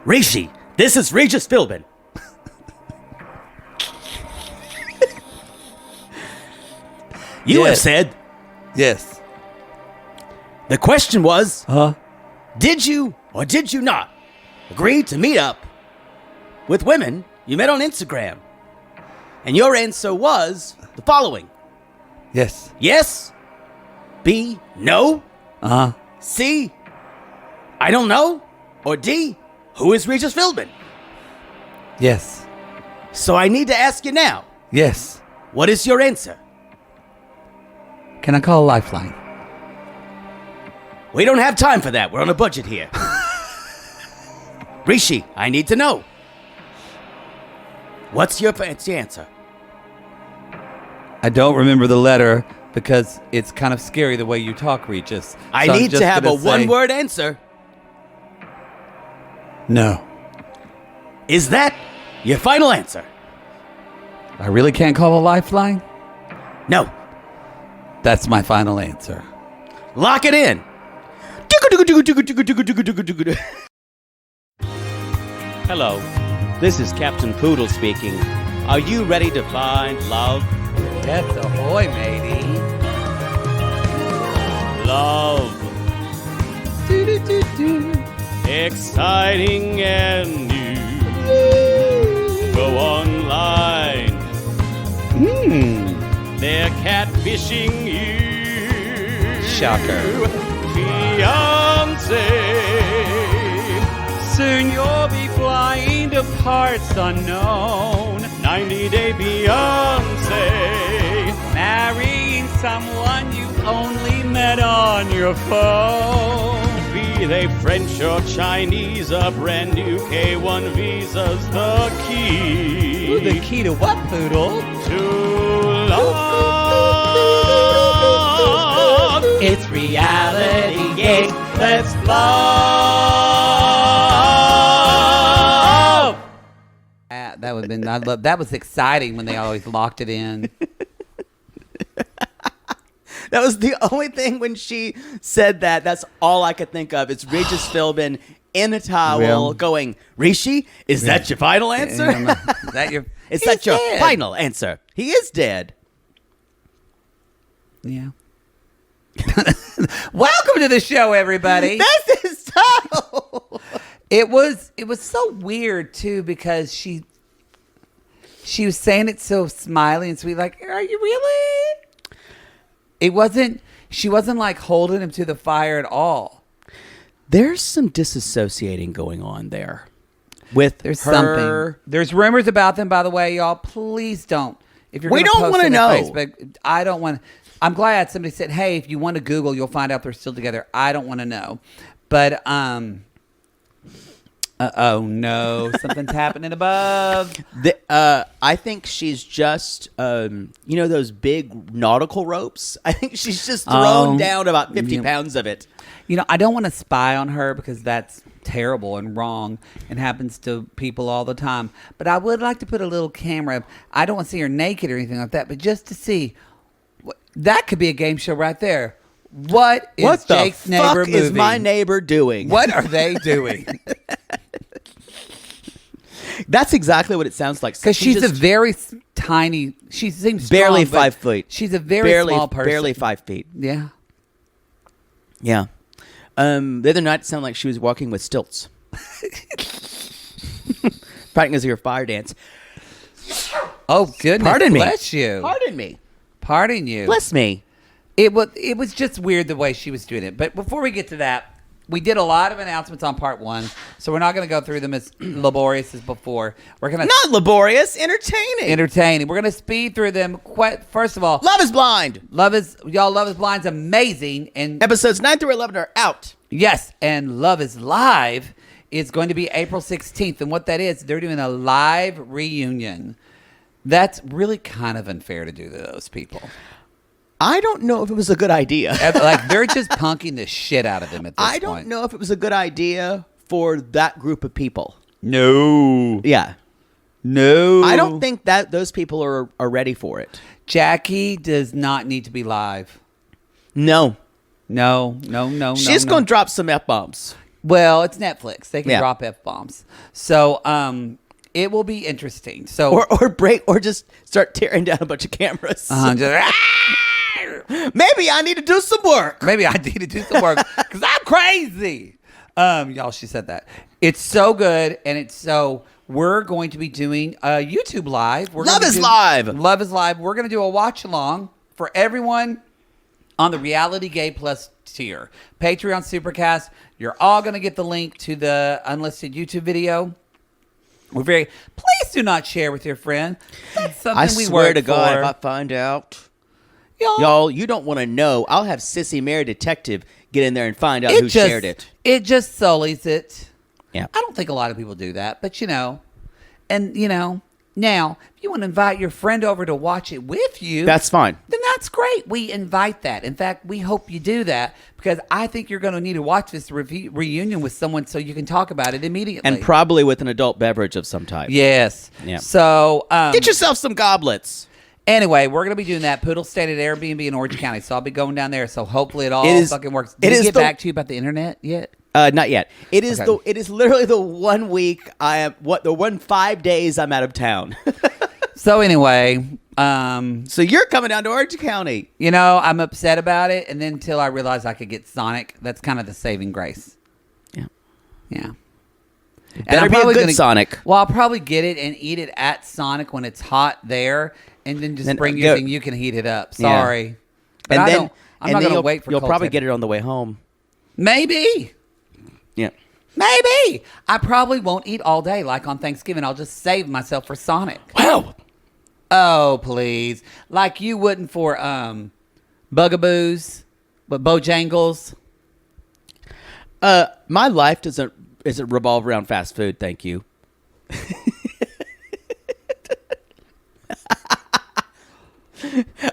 Rishi, this is Regis Philbin. You have said... Yes. The question was... Huh? Did you or did you not agree to meet up with women you met on Instagram? And your answer was the following. Yes. Yes. B, no. Uh-huh. C, I don't know. Or D, who is Regis Philbin? Yes. So I need to ask you now. Yes. What is your answer? Can I call a lifeline? We don't have time for that. We're on a budget here. Rishi, I need to know. What's your fancy answer? I don't remember the letter because it's kind of scary the way you talk, Regis. I need to have a one-word answer. No. Is that your final answer? I really can't call a lifeline? No. That's my final answer. Lock it in. Hello, this is Captain Poodle speaking. Are you ready to find love? Yes, ahoy, matey. Love. Exciting and new. Go online. They're catfishing you. Shocker. Fiancé. Soon you'll be flying to parts unknown. 90-day Beyonce. Marrying someone you only met on your phone. Be they French or Chinese, a brand new K1 visa's the key. Ooh, the key to what, Poodle? To love. It's reality, yes, let's love. That would have been, that was exciting when they always locked it in. That was the only thing when she said that. That's all I could think of. It's Regis Philbin in a towel going, Rishi, is that your final answer? Is that your... Is that your final answer? He is dead. Yeah. Welcome to the show, everybody. That's his title. It was so weird too because she was saying it so smiley and sweet, like, are you really? She wasn't like holding him to the fire at all. There's some disassociating going on there. There's something. There's rumors about them, by the way, y'all. Please don't. If you're we don't want to know. Facebook, I don't want. I'm glad somebody said, "Hey, if you want to Google, you'll find out they're still together." I don't want to know, but oh no, something's happening above. I think she's just, those big nautical ropes. I think she's just thrown down about 50 pounds of it. I don't want to spy on her because that's terrible and wrong and happens to people all the time. But I would like to put a little camera. I don't want to see her naked or anything like that, but just to see. That could be a game show right there. What is Jake's neighbor moving? What the fuck is my neighbor doing? What are they doing? That's exactly what it sounds like. Because she's a very tiny. She seems strong, barely 5 feet. She's a very small person. Barely 5 feet. Yeah. Yeah. The other night it sounded like she was walking with stilts. Practicing her fire dance. Oh goodness! Pardon me. Bless you. Pardon me. Pardon you. Bless me. It was just weird the way she was doing it. But before we get to that, we did a lot of announcements on part one, so we're not going to go through them as laborious as before. We're gonna not laborious, entertaining. We're going to speed through them. First of all, Love is Blind. Love is Blind's amazing, and episodes 9 through 11 are out. Yes, and Love is Live is going to be April 16th, and what that is, they're doing a live reunion. That's really kind of unfair to do to those people. I don't know if it was a good idea. Like, they're just punking the shit out of them at this point. I don't know if it was a good idea for that group of people. No. Yeah. No. I don't think that those people are ready for it. Jackie does not need to be live. No. No. She's going to drop some F-bombs. Well, it's Netflix. They can Yeah. drop F-bombs. So it will be interesting. So or just start tearing down a bunch of cameras. just, Maybe I need to do some work. maybe I need to do some work because I'm crazy. Y'all, she said that. It's so good, and we're going to be doing a YouTube live. Love is live. Love is live. We're going to do a watch along for everyone on the Reality Gay Plus tier. Patreon Supercast. You're all going to get the link to the unlisted YouTube video. Please do not share with your friend. That's something I we swear work to God, for. if I find out, Y'all, y'all, you don't want to know. I'll have Sissy Mary Detective get in there and find out who shared it. It just sullies it. Yeah. I don't think a lot of people do that, but now, if you want to invite your friend over to watch it with you, That's fine. then that's great. We invite that. In fact, we hope you do that because I think you're going to need to watch this reunion with someone so you can talk about it immediately. And probably with an adult beverage of some type. yes. Yeah. So Get yourself some goblets. anyway, we're going to be doing that. Poodle stayed at Airbnb in Orange County, so I'll be going down there. So hopefully it all fucking works. Did he get back to you about the internet yet? Not yet. It is Okay. it is literally the 1 week the 5 days I'm out of town. So anyway, So you're coming down to Orange County. I'm upset about it, and then until I realized I could get Sonic, that's kind of the saving grace. Yeah. Yeah. Better be a good Sonic. Well, I'll probably get it and eat it at Sonic when it's hot there, and then just Then bring go- your thing. You can heat it up. Sorry, but And I then don't. I'm not going to wait for. You'll cold probably temperature. get it on the way home. Maybe. Yeah. Maybe. I probably won't eat all day like on Thanksgiving. I'll just save myself for Sonic. Wow. Oh, please. Like you wouldn't for Bugaboos, but Bojangles. My life doesn't revolve around fast food, thank you.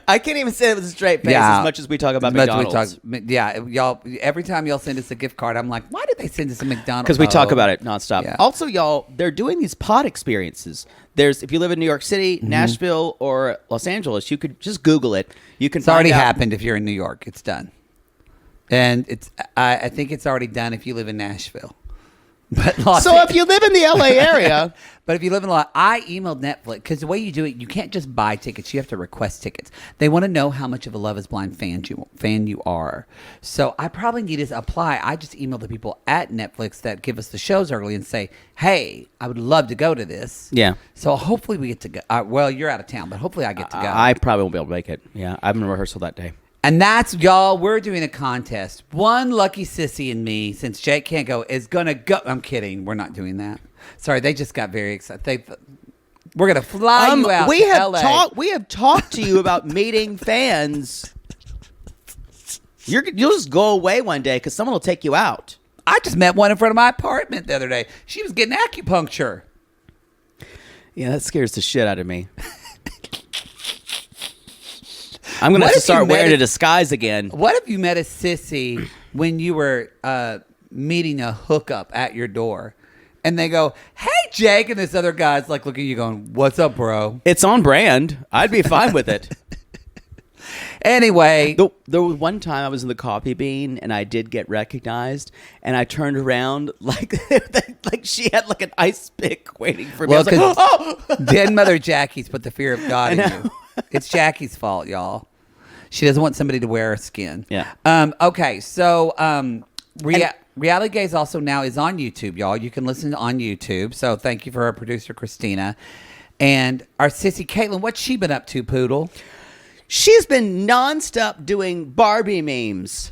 I can't even say it with a straight face as much as we talk about McDonald's. Y'all. Every time y'all send us a gift card, I'm like, why did they send us a McDonald's? Because we talk about it nonstop. Yeah. Also, y'all, they're doing these pod experiences. If you live in New York City, Mm-hmm. Nashville, or Los Angeles, you could just Google it. You can. It's already find out- happened. If you're in New York, it's done, and I think it's already done if you live in Nashville. But So if you live in the LA area, But if you live in I emailed Netflix because the way you do it, you can't just buy tickets. You have to request tickets. They want to know how much of a Love Is Blind fan you are. So I probably need to apply. I just email the people at Netflix that give us the shows early and say, hey, I would love to go to this. Yeah. So hopefully we get to go. Well, you're out of town, but hopefully I get to go. I probably won't be able to make it. Yeah, I'm in rehearsal that day. And that's, y'all, we're doing a contest. One lucky sissy and me, since Jake can't go, is going to go. I'm kidding. We're not doing that. Sorry, they just got very excited. We're going to fly you out we to have LA. We have talked to you about meeting fans. You'll just go away one day because someone will take you out. I just met one in front of my apartment the other day. She was getting acupuncture. Yeah, that scares the shit out of me. I'm going to What have to if you start met wearing a- a disguise again. What if you met a sissy when you were meeting a hookup at your door? And they go, hey, Jake. And this other guy's like looking at you going, what's up, bro? It's on brand. I'd be fine with it. Anyway. There was one time I was in the Coffee Bean and I did get recognized, and I turned around like she had like an ice pick waiting for me. Well, I was like, 'cause oh! Dead Mother Jackie's put the fear of God in I you. know. It's Jackie's fault, y'all. She doesn't want somebody to wear her skin. Yeah. Okay, so Reality Gaze also now is on YouTube, y'all. You can listen on YouTube. So thank you for our producer, Christina. And our sissy, Caitlin, what's she been up to, Poodle? She's been nonstop doing Barbie memes.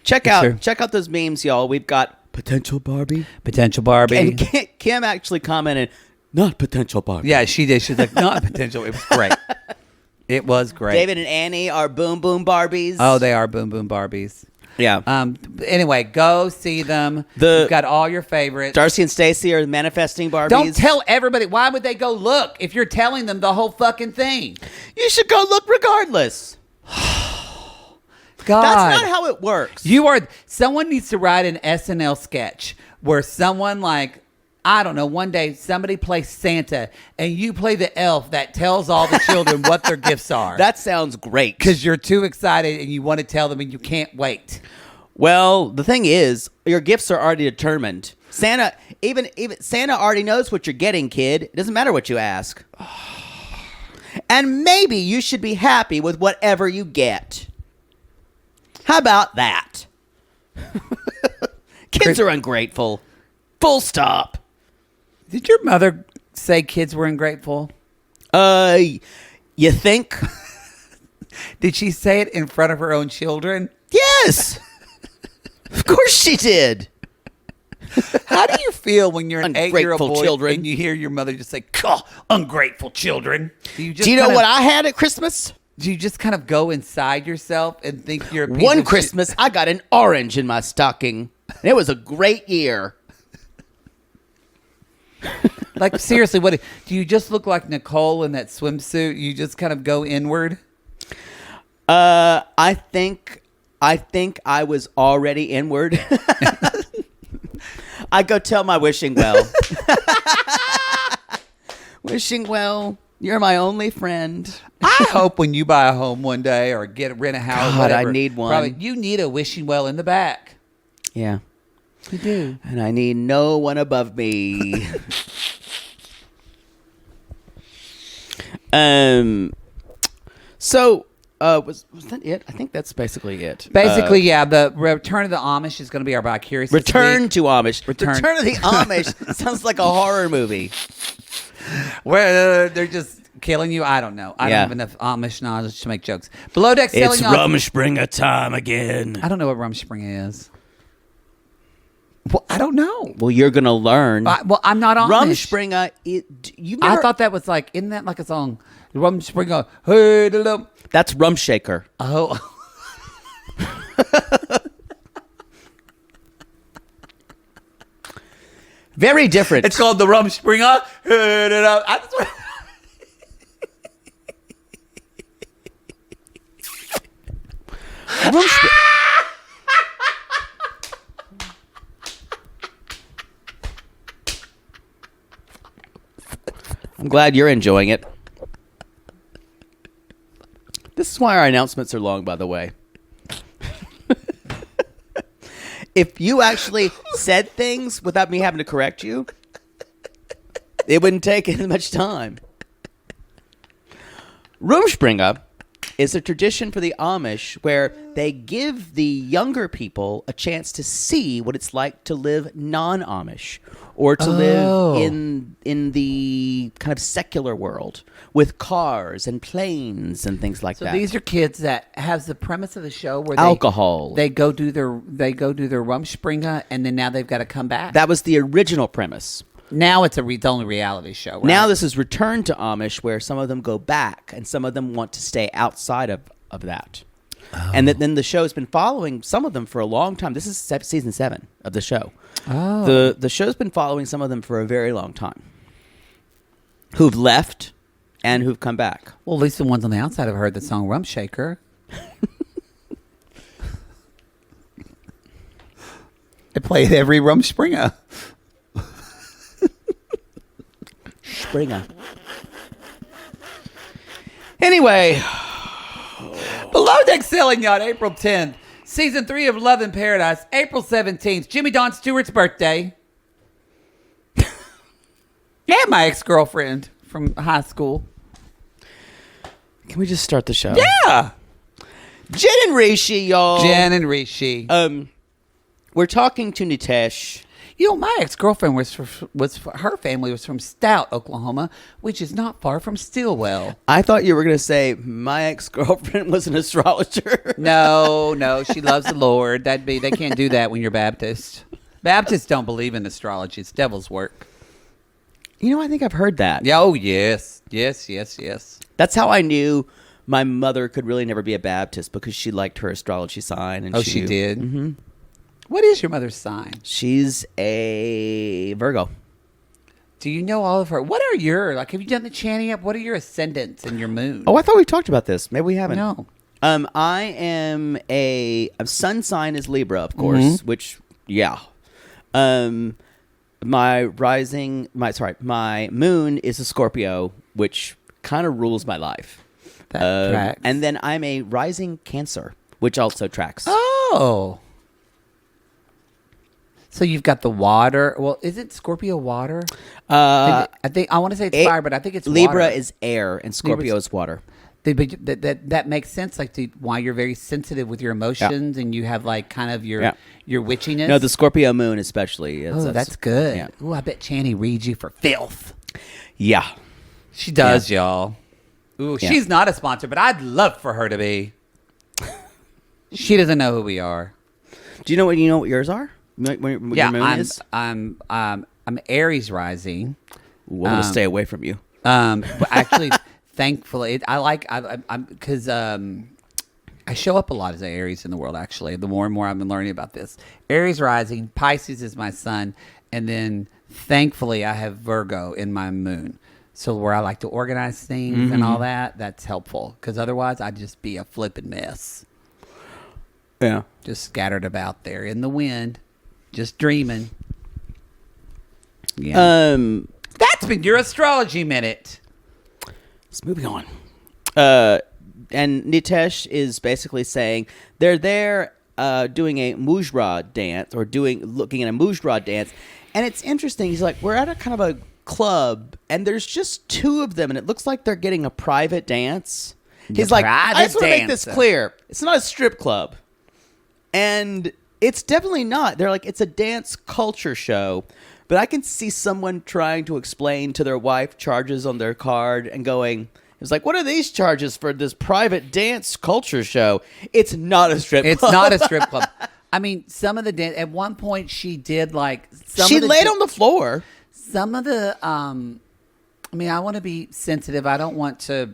Check out those memes, y'all. We've got potential Barbie. Potential Barbie. And Kim actually commented, not potential Barbie. Yeah, she did. She's like, not potential. It was great. It was great. David and Annie are Boom Boom Barbies. Oh, they are Boom Boom Barbies. Yeah. Anyway, go see them. You've got all your favorites. Darcy and Stacy are manifesting Barbies. Don't tell everybody. Why would they go look if you're telling them the whole fucking thing? You should go look regardless. God. That's not how it works. Someone needs to write an SNL sketch where someone I don't know, one day somebody plays Santa and you play the elf that tells all the children what their gifts are. That sounds great. Because you're too excited and you want to tell them and you can't wait. Well, the thing is, your gifts are already determined. Santa, even Santa already knows what you're getting, kid. It doesn't matter what you ask. And maybe you should be happy with whatever you get. How about that? Kids are ungrateful. Full stop. Did your mother say kids were ungrateful? You think? Did she say it in front of her own children? Yes. Of course she did. How do you feel when you're an Ungrateful 8-year-old boy children. and you hear your mother just say, "Caw, ungrateful children"? Do you know what I had at Christmas? Do you just kind of go inside yourself and think you're a piece One of Christmas, I got an orange in my stocking. It was a great year. Like, seriously, what do you just look like Nicole in that swimsuit? You just kind of go inward? I think I was already inward. I go tell my wishing well. Wishing well, you're my only friend. I hope when you buy a home one day or rent a house, God, whatever, I need one. Probably, you need a wishing well in the back. Yeah. You do. And I need no one above me. So, was that it? I think that's basically it. Basically, yeah. The Return of the Amish is going to be our bi-curious. Return to Amish. Return of the Amish sounds like a horror movie. Where they're just killing you. I don't know. I don't have enough Amish knowledge to make jokes. Below Deck Selling. It's Rumspringa time again. I don't know what Rumspringa is. Well, I don't know. Well, you're gonna learn. Well, I'm not Amish. Rumspringa. I thought that was like, isn't that like a song? Rumspringa. Hey, that's Rumshaker. Oh. Very different. It's called the Rumspringa. I'm glad you're enjoying it. This is why our announcements are long, by the way. If you actually said things without me having to correct you, it wouldn't take as much time. Rumspringa is a tradition for the Amish where they give the younger people a chance to see what it's like to live non-Amish or to live in the kind of secular world with cars and planes and things like that. So these are kids that has the premise of the show where alcohol. They go do their Rumspringa and then now they've got to come back. That was the original premise. Now it's only reality show. Right? Now this is Return to Amish, where some of them go back and some of them want to stay outside of that. Oh. And then the show's been following some of them for a long time. This is season 7 of the show. Oh. The show's been following some of them for a very long time, who've left and who've come back. Well, at least the ones on the outside have heard the song Rumshaker. They played every Rumspringa. Springer. Anyway, Below Deck Sailing Yacht, April 10th. Season 3 of Love in Paradise, April 17th. Jimmy Dawn Stewart's birthday. And my ex-girlfriend from high school. Can we just start the show? Yeah. Jen and Rishi, y'all. Jen and Rishi. We're talking to Nitesh. You know, my ex-girlfriend her family was from Stout, Oklahoma, which is not far from Stillwell. I thought you were going to say my ex-girlfriend was an astrologer. No, she loves the Lord. They can't do that when you're Baptist. Baptists don't believe in astrology. It's devil's work. You know, I think I've heard that. Oh, yes. That's how I knew my mother could really never be a Baptist, because she liked her astrology sign. And she did? Mm-hmm. What is your mother's sign? She's a Virgo. Do you know all of her? What are have you done the chanting up? What are your ascendants and your moon? Oh, I thought we talked about this. Maybe we haven't. No. I am a sun sign is Libra, of course, which, yeah. My moon is a Scorpio, which kind of rules my life. That tracks. And then I'm a rising Cancer, which also tracks. Oh. So you've got the water. Well, is it Scorpio water? I think I want to say it's fire, but I think it's Libra water. is air and Scorpio is water. That makes sense. Like why you're very sensitive with your emotions, and you have like kind of your witchiness. No, the Scorpio moon especially. That's good. Yeah. Ooh, I bet Channy reads you for filth. Yeah, She does, y'all. Ooh, she's not a sponsor, but I'd love for her to be. She doesn't know who we are. Do you know what yours are? What your moon is? I'm Aries rising. Ooh, I'm gonna stay away from you. But actually, thankfully, because I show up a lot as an Aries in the world. Actually, the more and more I've been learning about this, Aries rising, Pisces is my sun, and then thankfully I have Virgo in my moon. So where I like to organize things and all that, that's helpful. Because otherwise, I'd just be a flipping mess. Yeah, Just scattered about there in the wind, just dreaming. Yeah. That's been your astrology minute. Let's moving on. And Nitesh is basically saying they're there doing a mujra dance or looking at a mujra dance, and it's interesting. He's like, we're at a kind of a club, and there's just two of them, and it looks like they're getting a private dance. He's like, I just want to make this clear. It's not a strip club. And it's definitely not. They're like, it's a dance culture show. But I can see someone trying to explain to their wife charges on their card and going, it's like, what are these charges for this private dance culture show? It's not a strip club. It's not a strip club. I mean, some of the dance, at one point she did like, she laid on the floor. Some of the, I mean, I want to be sensitive. I don't want to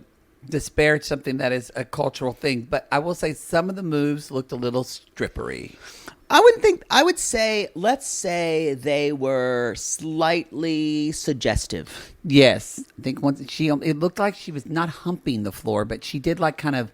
disparage something that is a cultural thing, but I will say some of the moves looked a little strippery. I would say, let's say they were slightly suggestive. Yes. I think once it looked like she was not humping the floor, but she did like kind of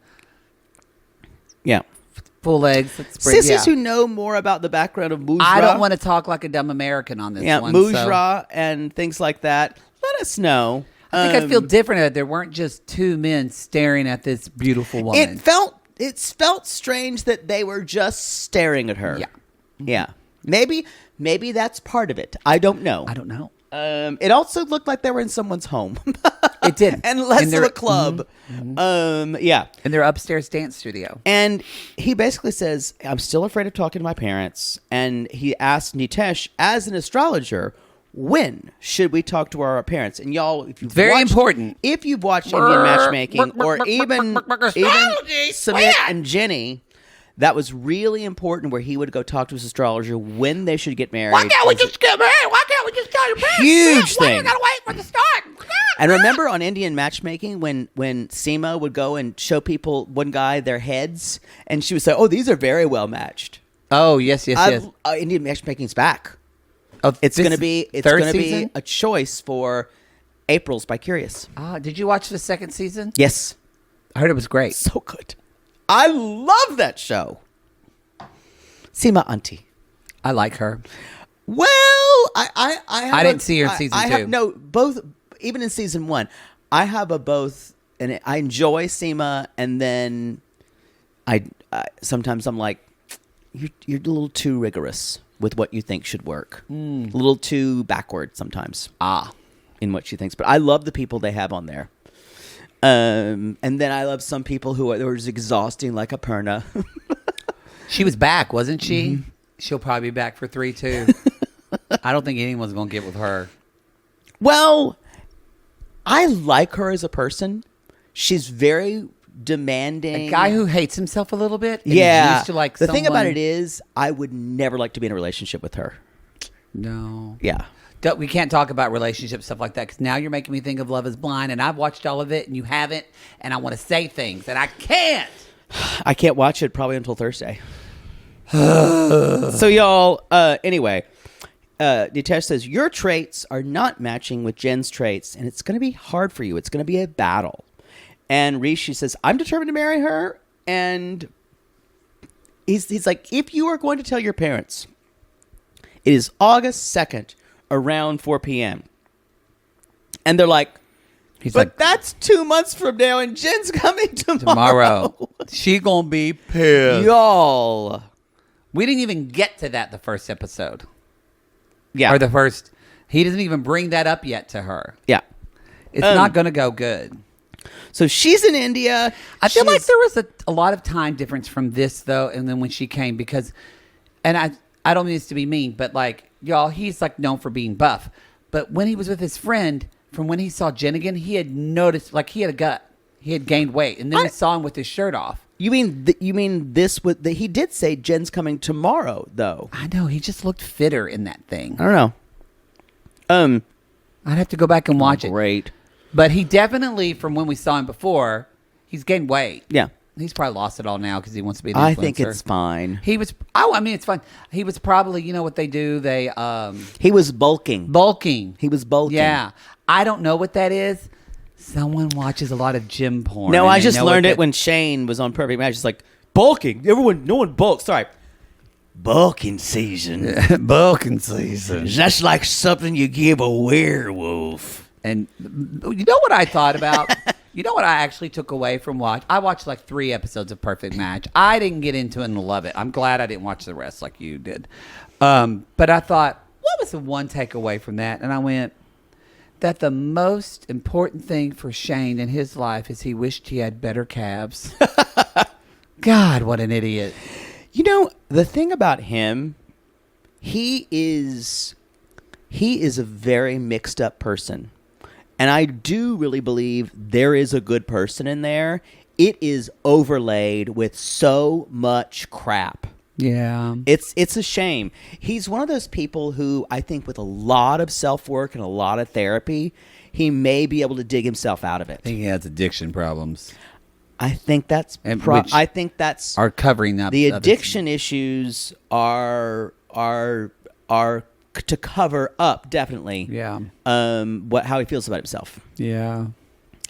full legs. Sissies who know more about the background of mujra. I don't want to talk like a dumb American on this one. Mujra and things like that. Let us know. I think I feel different that there weren't just two men staring at this beautiful woman. It felt strange that they were just staring at her. Yeah. Maybe that's part of it. I don't know. It also looked like they were in someone's home. It did. And less of a club. Yeah. In their upstairs dance studio. And he basically says, I'm still afraid of talking to my parents. And he asked Nitesh, as an astrologer, when should we talk to our parents? And y'all, if you've important. If you've watched Indian Matchmaking or even Sumit and Jenny, that was really important where he would go talk to his astrologer when they should get married. Why can't we just get married? Why can't we just tell your parents? Huge thing. Why do we gotta wait for the start? And remember on Indian Matchmaking when Seema would go and show one guy their heads, and she would say, "Oh, these are very well matched." Oh, yes. Indian Matchmaking's back. It's going to be a choice for April's by Curious. Did you watch the second season? Yes. I heard it was great. So good. I love that show. Seema Auntie. I like her. Well, I didn't see her in season 2. Both, even in season 1, I have a both, and I enjoy Seema, and then I sometimes I'm like, you're a little too rigorous with what you think should work. A little too backward sometimes. In what she thinks. But I love the people they have on there. And then I love some people who are just exhausting like Aparna. She was back, wasn't she? Mm-hmm. She'll probably be back for 3 too. I don't think anyone's going to get with her. Well, I like her as a person. She's very demanding. A guy who hates himself a little bit. And yeah. Used to like the thing about it is, I would never like to be in a relationship with her. No. Yeah. We can't talk about relationship stuff like that because now you're making me think of Love is Blind, and I've watched all of it and you haven't, and I want to say things and I can't. I can't watch it probably until Thursday. So y'all, anyway, Nitesh says, your traits are not matching with Jen's traits, and it's going to be hard for you. It's going to be a battle. And Rishi says, I'm determined to marry her. And he's like, if you are going to tell your parents, it is August 2nd around 4 p.m. And they're like, that's 2 months from now, and Jen's coming tomorrow. She going to be pissed. Y'all. We didn't even get to that the first episode. Yeah. Or the first. He doesn't even bring that up yet to her. Yeah. It's not going to go good. So she's in India. I feel like there was a lot of time difference from this, though, and then when she came, because, and I don't mean this to be mean, but like, y'all, he's like known for being buff. But when he was with his friend, from when he saw Jen again, he had noticed, like, he had a gut. He had gained weight. And then we saw him with his shirt off. You mean this? He did say Jen's coming tomorrow, though. I know. He just looked fitter in that thing. I don't know. I'd have to go back and watch it. Great. But he definitely, from when we saw him before, he's gained weight. Yeah. He's probably lost it all now because he wants to be an influencer. I think it's fine. He was, I mean, it's fine. He was probably, you know what they do? They, He was bulking. bulking. He was bulking. Yeah. I don't know what that is. Someone watches a lot of gym porn. No, and I they just know learned what it when Shane was on Perfect Match. It's like, bulking. No one bulks. Sorry. Bulking season. bulking season. That's like something you give a werewolf. And you know what I thought about? You know what I actually took away from I watched like 3 episodes of Perfect Match. I didn't get into it and love it. I'm glad I didn't watch the rest like you did. But I thought, what was the one takeaway from that? And I went, that the most important thing for Shane in his life is he wished he had better calves. God, what an idiot. You know, the thing about him, he is a very mixed up person. And I do really believe there is a good person in there. It is overlaid with so much crap. Yeah. It's a shame. He's one of those people who I think with a lot of self-work and a lot of therapy, he may be able to dig himself out of it. I think he has addiction problems. I think that's are covering up the addiction issues are to cover up, definitely. Yeah. How he feels about himself. Yeah.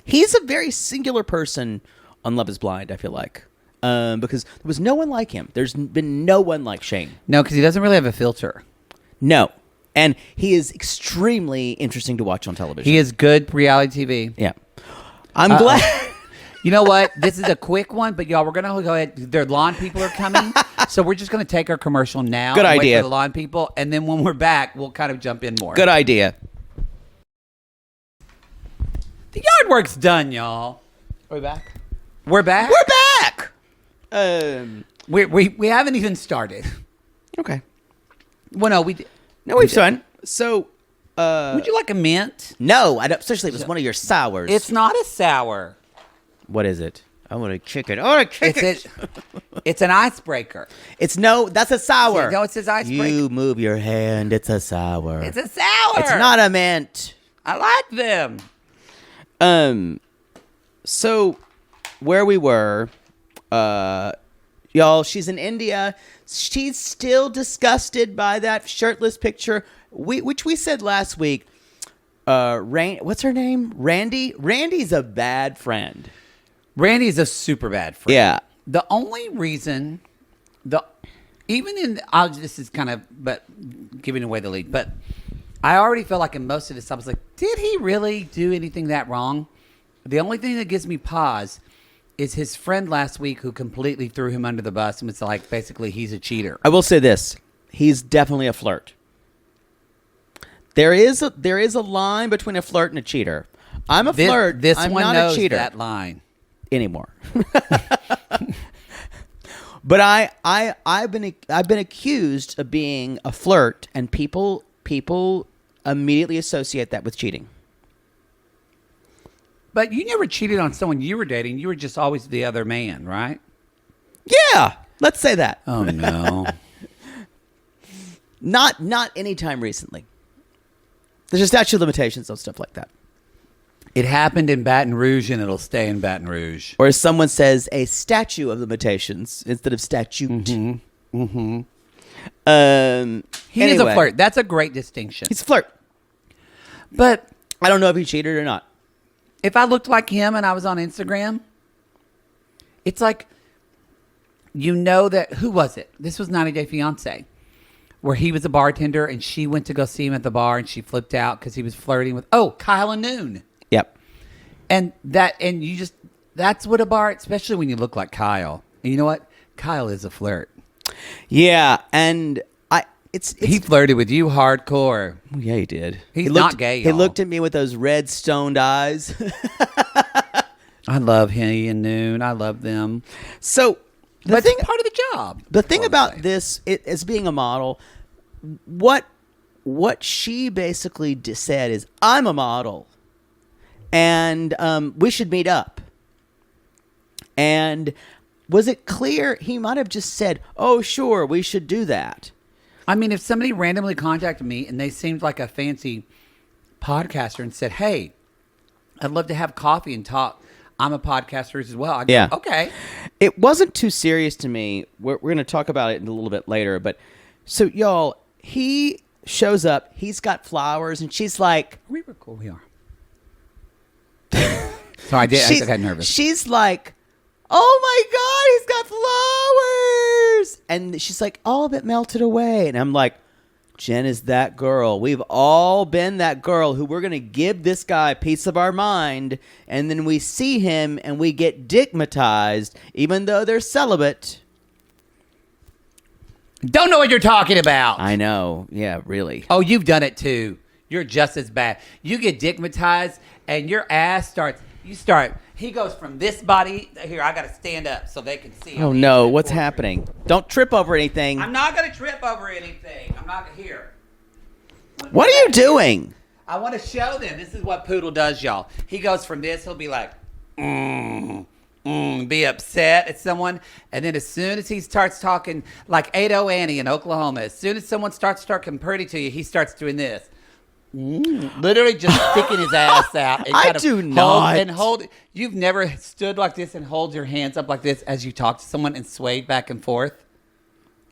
He's a very singular person on Love Is Blind, I feel like. Because there was no one like him. There's been no one like Shane. No, because he doesn't really have a filter. No. And he is extremely interesting to watch on television. He is good reality TV. Yeah. I'm glad. You know what? This is a quick one, but y'all, we're going to go ahead. Their lawn people are coming. So we're just going to take our commercial now. Good and idea. Wait for the lawn people. And then when we're back, we'll kind of jump in more. Good idea. The yard work's done, y'all. Are we back? We're back? We're back! We haven't even started. Okay. Well, no, we did. No, we've done. So, would you like a mint? no, I don't, especially if it's one of your sours. It's not a sour. What is it? I want to kick it. I want to kick it. It's an icebreaker. That's a sour. No, it says icebreaker. You move your hand. It's a sour. It's a sour. It's not a mint. I like them. So where we were, y'all, she's in India. She's still disgusted by that shirtless picture, which we said last week. What's her name? Randy? Randy's a bad friend. Randy's a super bad friend. Yeah. The only reason, this is kind of, but giving away the lead, but I already felt like in most of this, I was like, did he really do anything that wrong? The only thing that gives me pause is his friend last week who completely threw him under the bus and was like, basically, he's a cheater. I will say this. He's definitely a flirt. There is a line between a flirt and a cheater. I'm a flirt. This I'm one not knows a cheater that line. Anymore. But I've been accused of being a flirt, and people immediately associate that with cheating. But you never cheated on someone you were dating. You were just always the other man, right? Yeah, let's say that. Oh no. Not anytime recently. There's a statute of limitations on stuff like that. It happened in Baton Rouge, and it'll stay in Baton Rouge. Or as someone says, a statute of limitations instead of statute. Mm-hmm. Mm-hmm. He is a flirt. That's a great distinction. He's a flirt. But I don't know if he cheated or not. if I looked like him and I was on Instagram, it's like, you know that, who was it? This was 90 Day Fiancé, where he was a bartender and she went to go see him at the bar and she flipped out because he was flirting with, Kyle and Noon. Yep. And you just, that's what a bar, especially when you look like Kyle. And you know what? Kyle is a flirt. Yeah, and he flirted with you hardcore. Yeah, he did. He's not gay, He y'all. looked at me with those red stoned eyes. I love he and Noon. I love them. So But it's part of the job. the thing about this, as being a model, what she basically said is, I'm a model, and we should meet up. And was it clear? He might have just said, oh, sure, we should do that. I mean, if somebody randomly contacted me and they seemed like a fancy podcaster and said, hey, I'd love to have coffee and talk. I'm a podcaster as well. I'd go, okay. It wasn't too serious to me. We're going to talk about it a little bit later. But so, y'all, he shows up. He's got flowers. And she's like... We were cool. We are. So I got nervous. She's like, oh, my God, he's got flowers. And she's like, all of it melted away. And I'm like... Jen is that girl. We've all been that girl who we're going to give this guy a piece of our mind, and then we see him and we get digmatized, even though they're celibate. Don't know what you're talking about. I know. Yeah, really. Oh, you've done it too. You're just as bad. You get digmatized, and your ass starts... He goes from this body... Here, I got to stand up so they can see. Oh, no. What's happening? Don't trip over anything. I'm not going to trip over anything. I'm not here. What are you doing? I want to show them. This is what Poodle does, y'all. He goes from this. He'll be like, be upset at someone. And then as soon as he starts talking like 80 Annie in Oklahoma, as soon as someone starts talking pretty to you, he starts doing this. Literally just sticking his ass out. And I do not. Hold. You've never stood like this and hold your hands up like this as you talk to someone and swayed back and forth?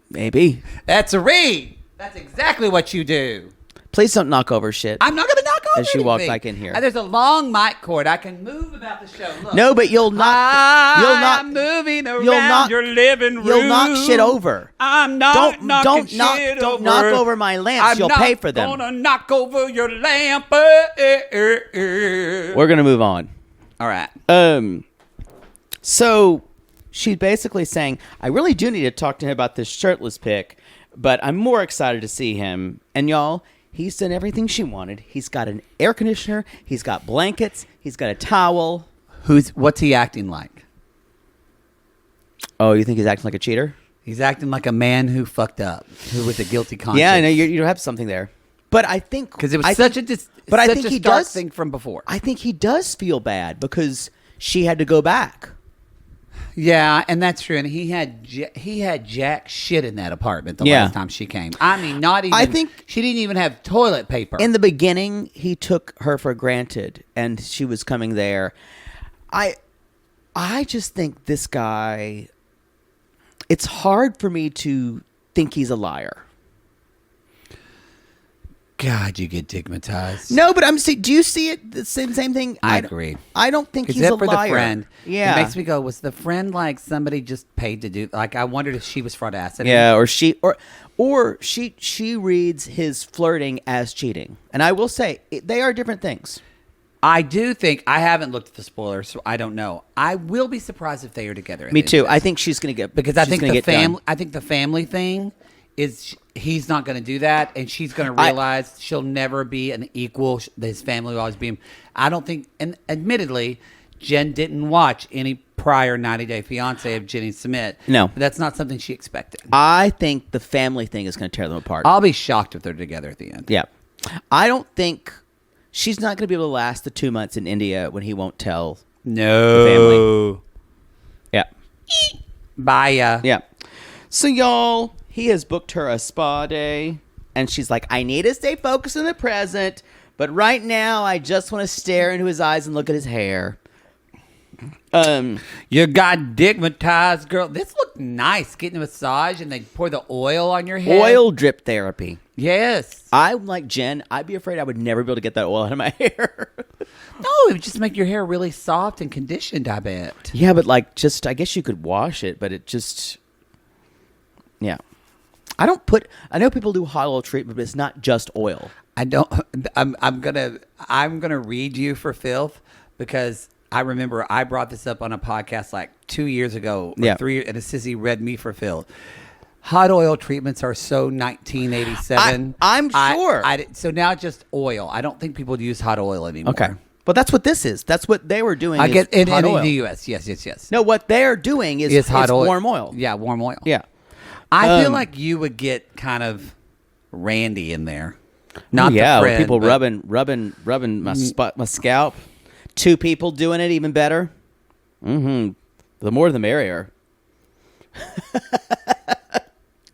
Maybe. That's a read. That's exactly what you do. Please don't knock over shit. I'm not going to knock over As you walk anything. back in here. And there's a long mic cord. I can move about the show. Look. No, but you'll not. I'm moving around your living room. You'll knock shit over. I'm not knocking shit over. Don't knock over my lamps. You'll pay for them. I'm not going to knock over your lamp. We're going to move on. All right. So she's basically saying, I really do need to talk to him about this shirtless pic, but I'm more excited to see him. And y'all, he's done everything she wanted. He's got an air conditioner. He's got blankets. He's got a towel. What's he acting like? Oh, you think he's acting like a cheater? He's acting like a man who fucked up, who with a guilty conscience. Yeah, I know you have something there. But I think... Because it was such a stark thing from before. I think he does feel bad because she had to go back. Yeah, and that's true. And he had jack shit in that apartment the last time she came. I mean, not even... I think she didn't even have toilet paper. In the beginning, he took her for granted, and she was coming there. I just think this guy... It's hard for me to think he's a liar. God, you get digmatized. No, but I'm saying, do you see it the same thing? I agree. I don't think he's a liar. Except for the friend. Yeah. It makes me go, was the friend like somebody just paid to do? Like, I wondered if she was fraudacity. Yeah, or she reads his flirting as cheating. And I will say, they are different things. I do think, I haven't looked at the spoilers, so I don't know. I will be surprised if they are together. Me too. I think she's going to get... Because I think the family thing is... He's not going to do that, and she's going to realize she'll never be an equal. His family will always be him. I don't think, and admittedly, Jen didn't watch any prior 90 Day Fiancé of Jenny Smith. No. But that's not something she expected. I think the family thing is going to tear them apart. I'll be shocked if they're together at the end. Yeah. I don't think she's not going to be able to last the 2 months in India when he won't tell the family. Yeah. Bye. Yeah. So, y'all... He has booked her a spa day, and she's like, I need to stay focused in the present, but right now I just want to stare into his eyes and look at his hair. You got digmatized, girl. This looked nice, getting a massage, and they pour the oil on your head. Oil drip therapy. Yes. I'm like Jen. I'd be afraid I would never be able to get that oil out of my hair. No, it would just make your hair really soft and conditioned, I bet. Yeah, but I guess you could wash it, but it just, yeah. I know people do hot oil treatment, but it's not just oil. I don't. I'm gonna read you for filth because I remember I brought this up on a podcast like 2 years ago. Or 3 years, and a sissy read me for filth. Hot oil treatments are so 1987. I'm sure. So now it's just oil. I don't think people use hot oil anymore. Okay. But that's what this is. That's what they were doing. I get in hot oil. the U.S. Yes. No, what they're doing is hot oil. warm oil. Yeah, warm oil. Yeah. I feel like you would get kind of randy in there. Not yeah, the friend, people but rubbing my scalp. 2 people doing it, even better. Mm-hmm. The more the merrier.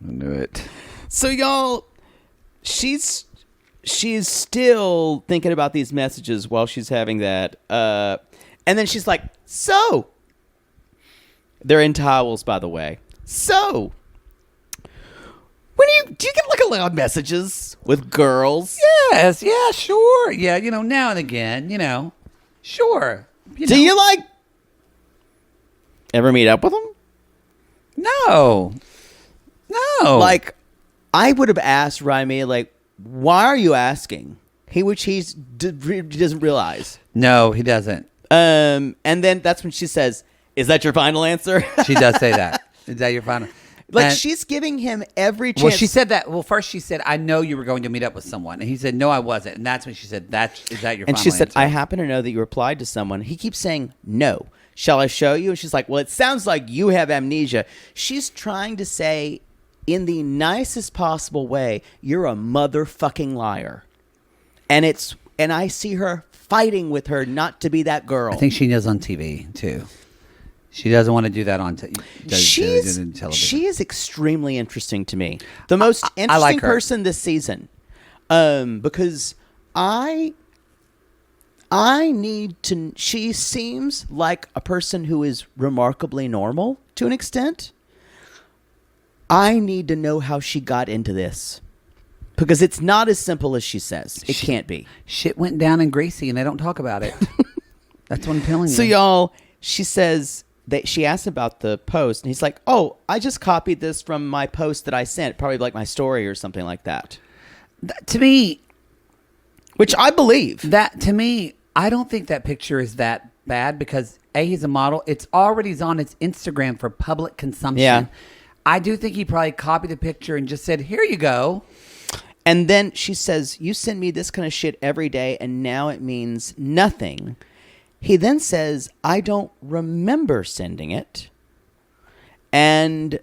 I knew it. So y'all, she's still thinking about these messages while she's having that. And then she's like, so. They're in towels, by the way. So. Do you get like allowed messages with girls? Yes, yeah, sure. Yeah, now and again, sure. Do you like ever meet up with them? No. Like, I would have asked Raimi, like, why are you asking? He doesn't realize. No, he doesn't. And then that's when she says, "Is that your final answer?" She does say that. Is that your final? Like, she's giving him every chance. Well, she said that. Well, first she said, "I know you were going to meet up with someone," and he said, "No, I wasn't." And that's when she said, "Is that your?" And final she said, answer? "I happen to know that you replied to someone." He keeps saying, "No. Shall I show you?" And she's like, "Well, it sounds like you have amnesia." She's trying to say, in the nicest possible way, you're a motherfucking liar. And I see her fighting with her not to be that girl. I think she knows on TV too. She doesn't want to do that on television. She is extremely interesting to me. The most interesting like her. person this season. Because I need to... She seems like a person who is remarkably normal to an extent. I need to know how she got into this. Because it's not as simple as she says. It can't be. Shit went down in Greasy and they don't talk about it. That's what I'm telling you. So y'all, she says... she asked about the post, and he's like, "Oh, I just copied this from my post that I sent, probably like my story or something like that." To me, which I believe. I don't think that picture is that bad because he's a model. It's already on his Instagram for public consumption. Yeah. I do think he probably copied the picture and just said, "Here you go." And then she says, "You send me this kind of shit every day, and now it means nothing." He then says, "I don't remember sending it." And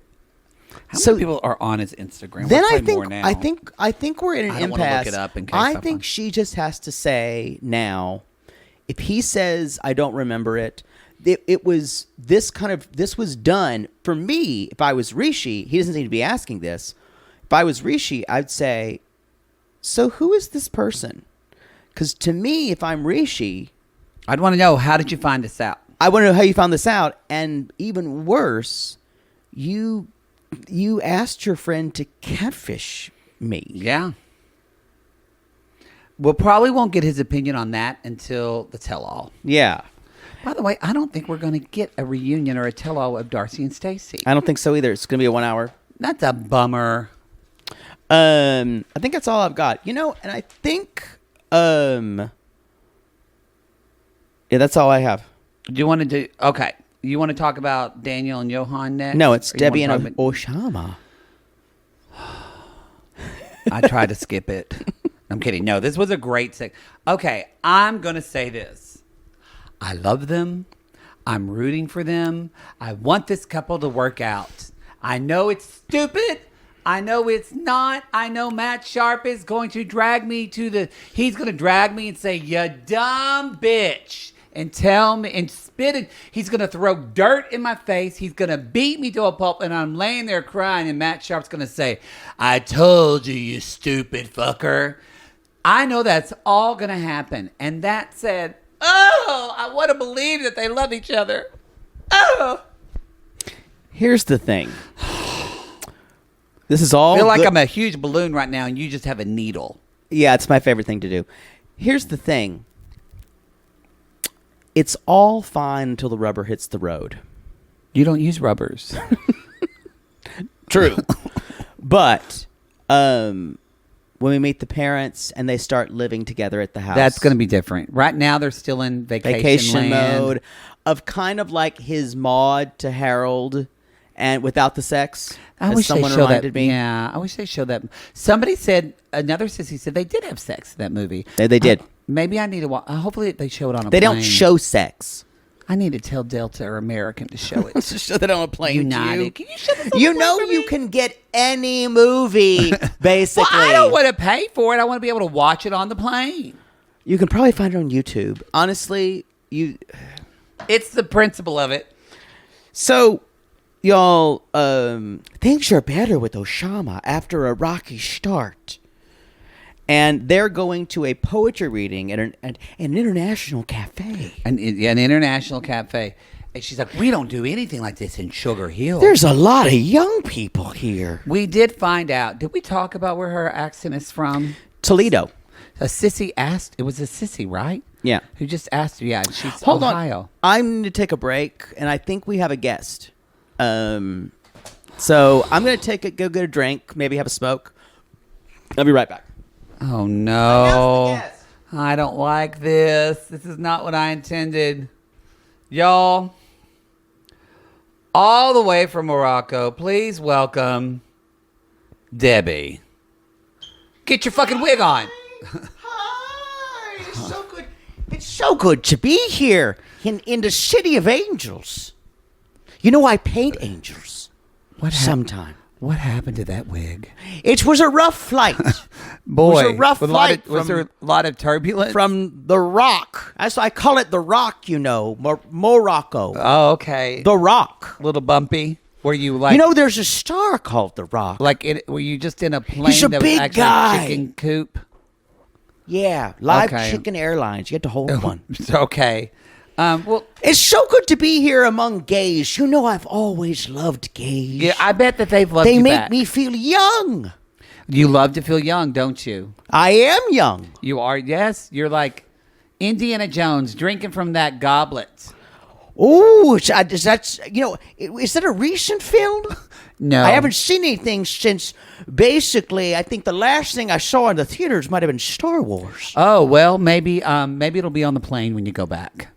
how many people are on his Instagram? Then I think we're in an impasse. Want to look it up in case I think she just has to say now, if he says I don't remember it, it was this was done for me. If I was Rishi, he doesn't need to be asking this. If I was Rishi, I'd say, "So who is this person?" Because to me, if I'm Rishi, I'd want to know, how did you find this out? I want to know how you found this out. And even worse, you asked your friend to catfish me. Yeah. We'll probably won't get his opinion on that until the tell-all. Yeah. By the way, I don't think we're going to get a reunion or a tell-all of Darcy and Stacey. I don't think so either. It's going to be a 1 hour. That's a bummer. I think that's all I've got. And I think... yeah, that's all I have. Do you want to do... Okay. You want to talk about Daniel and Yohan next? No, it's Debbie and Oussama. I tried to skip it. I'm kidding. No, this was a great segment. Okay, I'm going to say this. I love them. I'm rooting for them. I want this couple to work out. I know it's stupid. I know it's not. I know Matt Sharp is going to drag me he's going to drag me and say, "You dumb bitch." And tell me and spit it. He's going to throw dirt in my face. He's going to beat me to a pulp. And I'm laying there crying. And Matt Sharp's going to say, "I told you, you stupid fucker." I know that's all going to happen. And that said, I want to believe that they love each other. Oh. Here's the thing. This is all I feel like I'm a huge balloon right now and you just have a needle. Yeah, it's my favorite thing to do. Here's the thing. It's all fine until the rubber hits the road. You don't use rubbers. True. But when we meet the parents and they start living together at the house. That's going to be different. Right now they're still in vacation land. mode of kind of like his Maud to Harold and without the sex. I as wish they someone showed reminded that. me. Yeah, I wish they showed that. Somebody said, another sissy said they did have sex in that movie. They did. Maybe I need to watch. Hopefully they show it on a They plane. don't show sex. I need to tell Delta or American to show it. To show that on a plane. United. To Can you show this on you the know plane for you me? can get any movie basically. Well, I don't want to pay for it. I want to be able to watch it on the plane. You can probably find it on YouTube. Honestly, It's the principle of it. So, y'all, things are better with Oussama after a rocky start. And they're going to a poetry reading at an international cafe. An international cafe. And she's like, we don't do anything like this in Sugar Hill. There's a lot of young people here. We did find out. Did we talk about where her accent is from? Toledo. A sissy asked. It was a sissy, right? Yeah. Who just asked her. Yeah, and she's Hold Ohio. on. I need to take a break, and I think we have a guest. So I'm going to go get a drink, maybe have a smoke. I'll be right back. Oh, no. I don't like this. This is not what I intended. Y'all, all the way from Morocco, please welcome Debbie. Get your fucking wig on. Hi. It's so good. It's so good to be here in the city of angels. You know, I paint angels. Sometime. What happened to that wig? It was a rough flight. Boy, it was a rough flight. Was there a lot of turbulence? From the Rock. I call it the Rock, you know, Morocco. Oh, okay. The Rock. A little bumpy. Were you like? You know, there's a star called the Rock. Were you just in a plane? He's a that was big actually guy. A chicken coop. Yeah, Live Okay. Chicken Airlines. You get to hold one. Okay. Well, It's so good to be here among gays. You know, I've always loved gays. yeah, I bet that they've loved They you make back. me feel young. You love to feel young, don't you? I am young. You are. Yes, you're like Indiana Jones drinking from that goblet. Oh, is that, you know, is that a recent film? No, I haven't seen anything since, basically, I think the last thing I saw in the theaters might have been Star Wars. Oh well, maybe it'll be on the plane when you go back.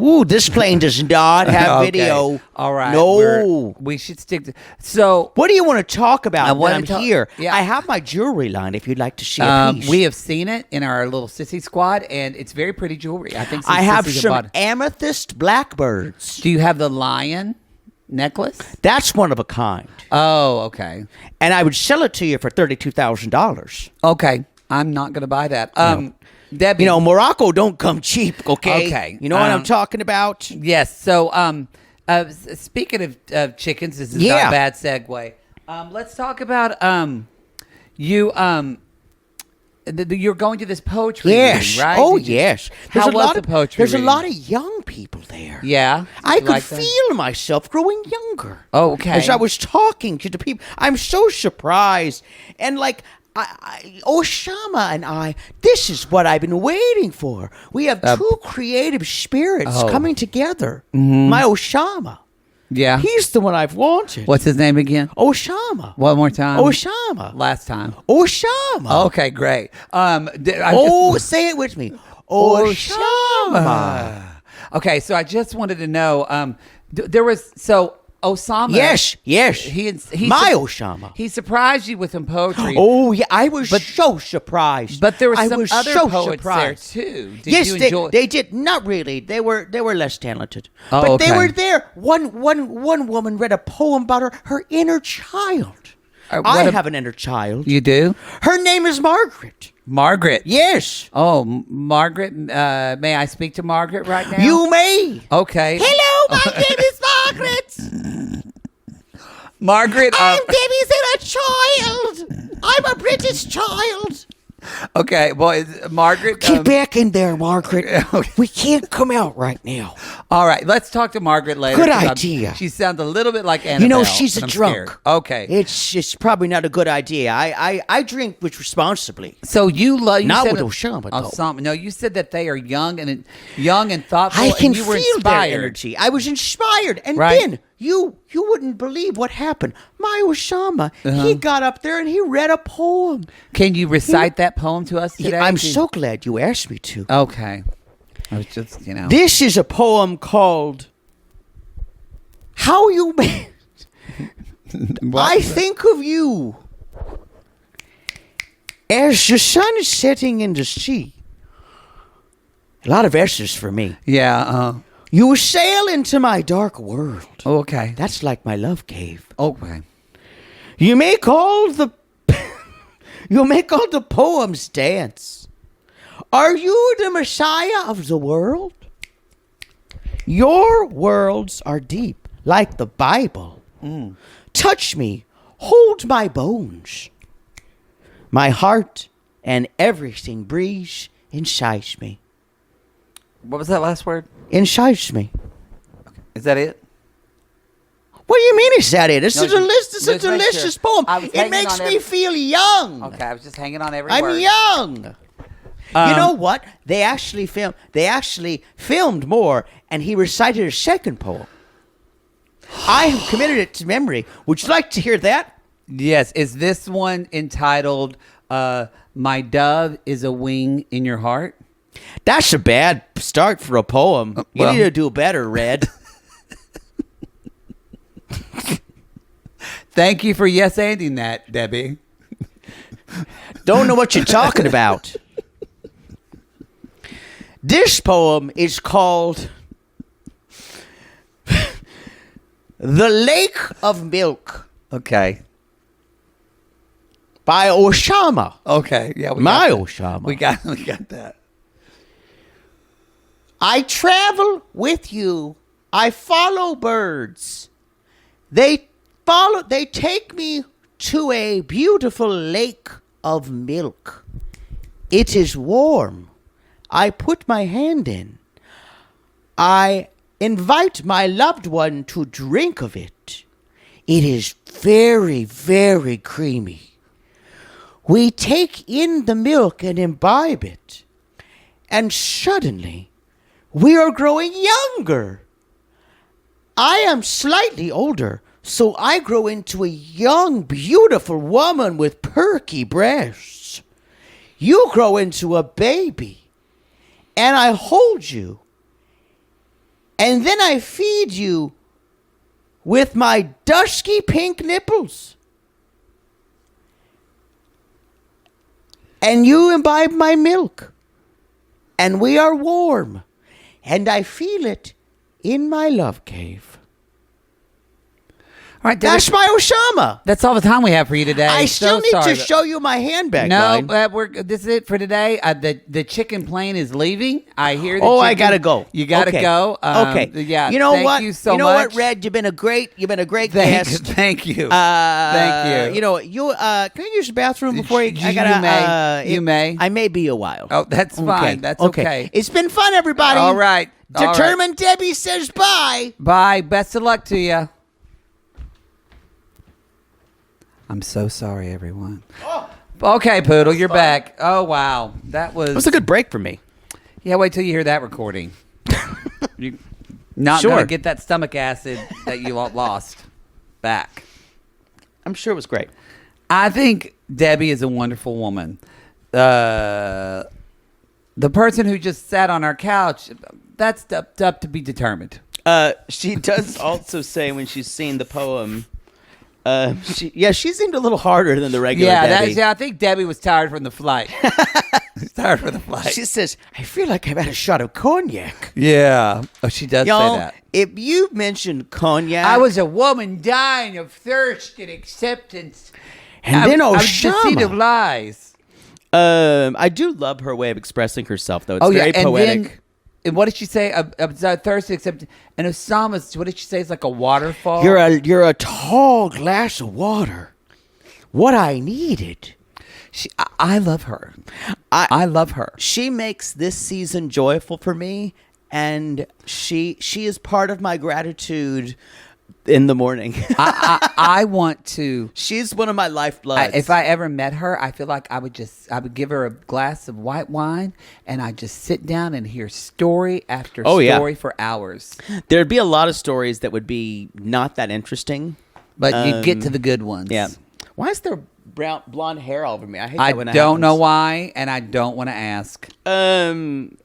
Ooh, this plane does not have Okay. video. All right. No. We should stick to. So What do you want to talk about when wanna I'm talk- here? yeah. I have my jewelry line if you'd like to see a piece. we have seen it in our little sissy squad, and it's very pretty jewelry. I think some I have sissies some bought it. amethyst blackbirds. Do you have the lion necklace? That's one of a kind. Oh, okay. And I would sell it to you for $32,000. Okay. I'm not going to buy that. Debbie. You know, Morocco don't come cheap, okay? Okay. You know what I'm talking about? Yes. So, speaking of chickens, this is not Yeah. a bad segue. Let's talk about you. You're going to this poetry Yes. reading, right? Oh, Did you- yes. How was the poetry There's reading? a lot of young people there. Yeah. I Did you could like that? feel myself growing younger. Oh, okay. As I was talking to the people. I'm so surprised. And like, Oussama and I, this is what I've been waiting for. We have two creative spirits Oh. coming together. My Oussama. Yeah. He's the one I've wanted. What's his name again? Oussama. One more time. Oussama. Last time. Oussama. Okay, great. Say it with me. Oussama. Okay, so I just wanted to know. There was Oussama. Yes. He My Oussama. He surprised you with some poetry. Oh yeah, I was so surprised. But there were I some was other so poets surprised. there too. Did Yes, you enjoy? they did. Not really. They were less talented. Oh, but they okay. were there. One woman read a poem about her inner child. I have an inner child. You do? Her name is Margaret. Margaret. Yes. Oh, Margaret. May I speak to Margaret right now? You may. Okay. Hello, my name is Margaret. Margaret. I'm Debbie's inner child. I'm a British child. Okay, well, Margaret. Get back in there, Margaret. Okay. We can't come out right now. All right, let's talk to Margaret later. Good 'cause idea. She sounds a little bit like Annabelle. You know, she's and a I'm drunk. scared. Okay. It's probably not a good idea. I drink with responsibly. So you love Not said with that- Oussama, though. Oussama. No, you said that they are young and thoughtful. I can and you were feel their inspired. energy. I was inspired. And Right. then you wouldn't believe what happened. My Oussama, Uh-huh. he got up there and he read a poem. Can you recite that poem to us today? I'm so glad you asked me to. Okay. I was just, This is a poem called How You Made I think of you as the sun is setting in the sea. A lot of S's for me. Yeah. You sail into my dark world. Okay. That's like my love cave. Okay. You make all the poems dance. Are you the Messiah of the world? Your worlds are deep, like the Bible. Touch me, hold my bones. My heart and everything breathes inside me. What was that last word? Inside me. Is that it? What do you mean is that it? It's No, a delicious, just make delicious sure. poem. I was It hanging makes on me every- feel young. Okay, I was just hanging on every I'm word. young. You know what? They actually filmed more, and he recited a second poem. I have committed it to memory. Would you like to hear that? Yes. Is this one entitled My Dove is a Wing in Your Heart? That's a bad start for a poem. You well- need to do better, Red. Thank you for yes-anding that, Debbie. Don't know what you're talking about. This poem is called The Lake of Milk Okay. by Oussama. Okay. Yeah. My got that. Oussama. We got that. I travel with you. I follow birds. They take me to a beautiful lake of milk. It is warm. I put my hand in. I invite my loved one to drink of it. It is very, very creamy. We take in the milk and imbibe it. And suddenly, we are growing younger. I am slightly older, so I grow into a young, beautiful woman with perky breasts. You grow into a baby, and I hold you, and then I feed you with my dusky pink nipples. And you imbibe my milk, and we are warm, and I feel it in my love cave. All right, Debbie, That's my Oussama. that's all the time we have for you today. I still need sorry, to show you my handbag. No, line. this is it for today. The chicken plane is leaving. I hear. The I chicken- gotta go. You gotta Okay. go. Okay. Yeah. You know thank what? You so you know much. what, Red? You've been a great Thank, guest. thank you. Thank you. You know, can I use the bathroom before you? I gotta. You may. I may be a while. Oh, that's fine. That's okay. It's been fun, everybody. All right. All right. Determined Debbie says bye. Bye. Best of luck to you. I'm so sorry, everyone. Okay, Poodle, you're back. Oh, wow. That was... It was a good break for me. Yeah, wait till you hear that recording. You're not Sure. going to get that stomach acid that you lost back. I'm sure it was great. I think Debbie is a wonderful woman. The person who just sat on our couch, that's up to be determined. She does also say when she's seen the poem... she seemed a little harder than the regular Debbie. I think Debbie was tired from the flight. Tired from the flight. She says, I feel like I've had a shot of cognac. Yeah. Oh, she does say that. If you mentioned cognac... I was a woman dying of thirst and acceptance. And then I was deceit of Oussama. lies. I do love her way of expressing herself, though. It's very poetic. And what did she say? Thirst and acceptance. And Oussama's, what did she say? It's like a waterfall. You're a tall glass of water. What I needed. I love her. I love her. She makes this season joyful for me, and she is part of my gratitude in the morning. I want to. She's one of my lifebloods. If I ever met her, I feel like I would give her a glass of white wine, and I just sit down and hear story after story for hours. There'd be a lot of stories that would be not that interesting, But you get to the good ones. Yeah. Why is there blonde hair all over me? I hate that when it don't know happens. why, and I don't want to ask. And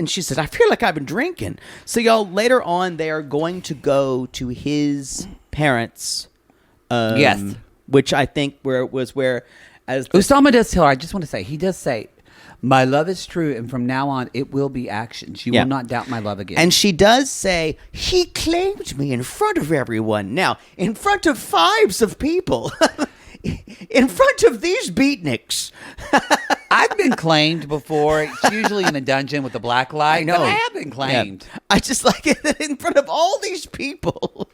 she said, I feel like I've been drinking. So y'all, later on, they are going to go to his parents. Yes. Which I think where as Oussama does tell her, I just want to say, he does say, my love is true, and from now on, it will be actions. You will not doubt my love again. And she does say, he claimed me in front of everyone. Now, in front of fives of people. In front of these beatniks. I've been claimed before. It's usually in a dungeon with a black light. But I have been claimed. Yeah. I just like it in front of all these people.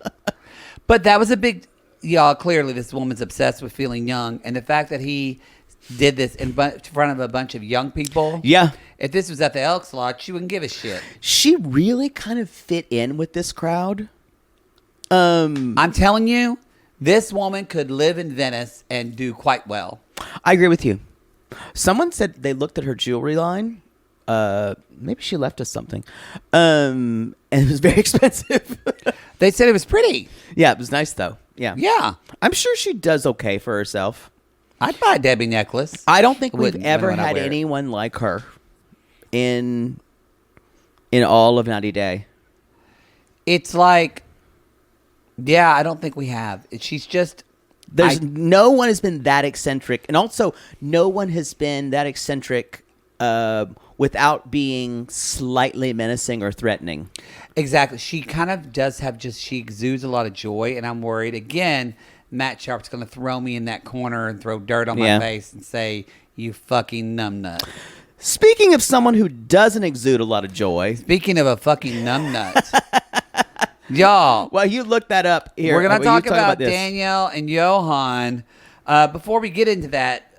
But that was a big... Y'all, clearly this woman's obsessed with feeling young. And the fact that he did this in front of a bunch of young people. Yeah. If this was at the Elks Lodge, she wouldn't give a shit. She really kind of fit in with this crowd. I'm telling you, this woman could live in Venice and do quite well. I agree with you. Someone said they looked at her jewelry line. Maybe she left us something. And it was very expensive. They said it was pretty. Yeah, it was nice though. Yeah. Yeah. I'm sure she does okay for herself. I'd buy a Debbie necklace. I don't think we've Wouldn't ever when I had wear it. anyone like her in all of 90 Day. It's like, yeah, I don't think we have. She's just... No one has been that eccentric. And also, no one has been that eccentric without being slightly menacing or threatening. Exactly. She kind of does have she exudes a lot of joy, and I'm worried. Again, Matt Sharp's going to throw me in that corner and throw dirt on my face and say, you fucking numbnut. Speaking of someone who doesn't exude a lot of joy. Speaking of a fucking numbnut. Y'all. Well, you look that up here. We're going to talk about this. Danielle and Yohan. Before we get into that,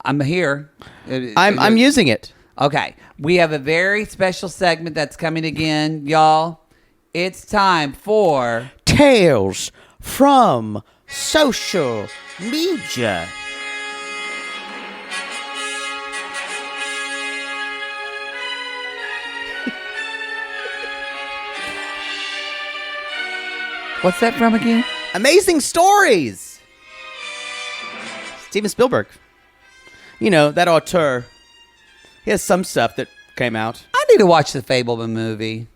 I'm here. I'm using it. Okay. We have a very special segment that's coming again, y'all. It's time for... Tales from Social Media. What's that from again? Amazing Stories. Steven Spielberg. You know, that auteur. He has some stuff that came out. I need to watch the Fableman movie.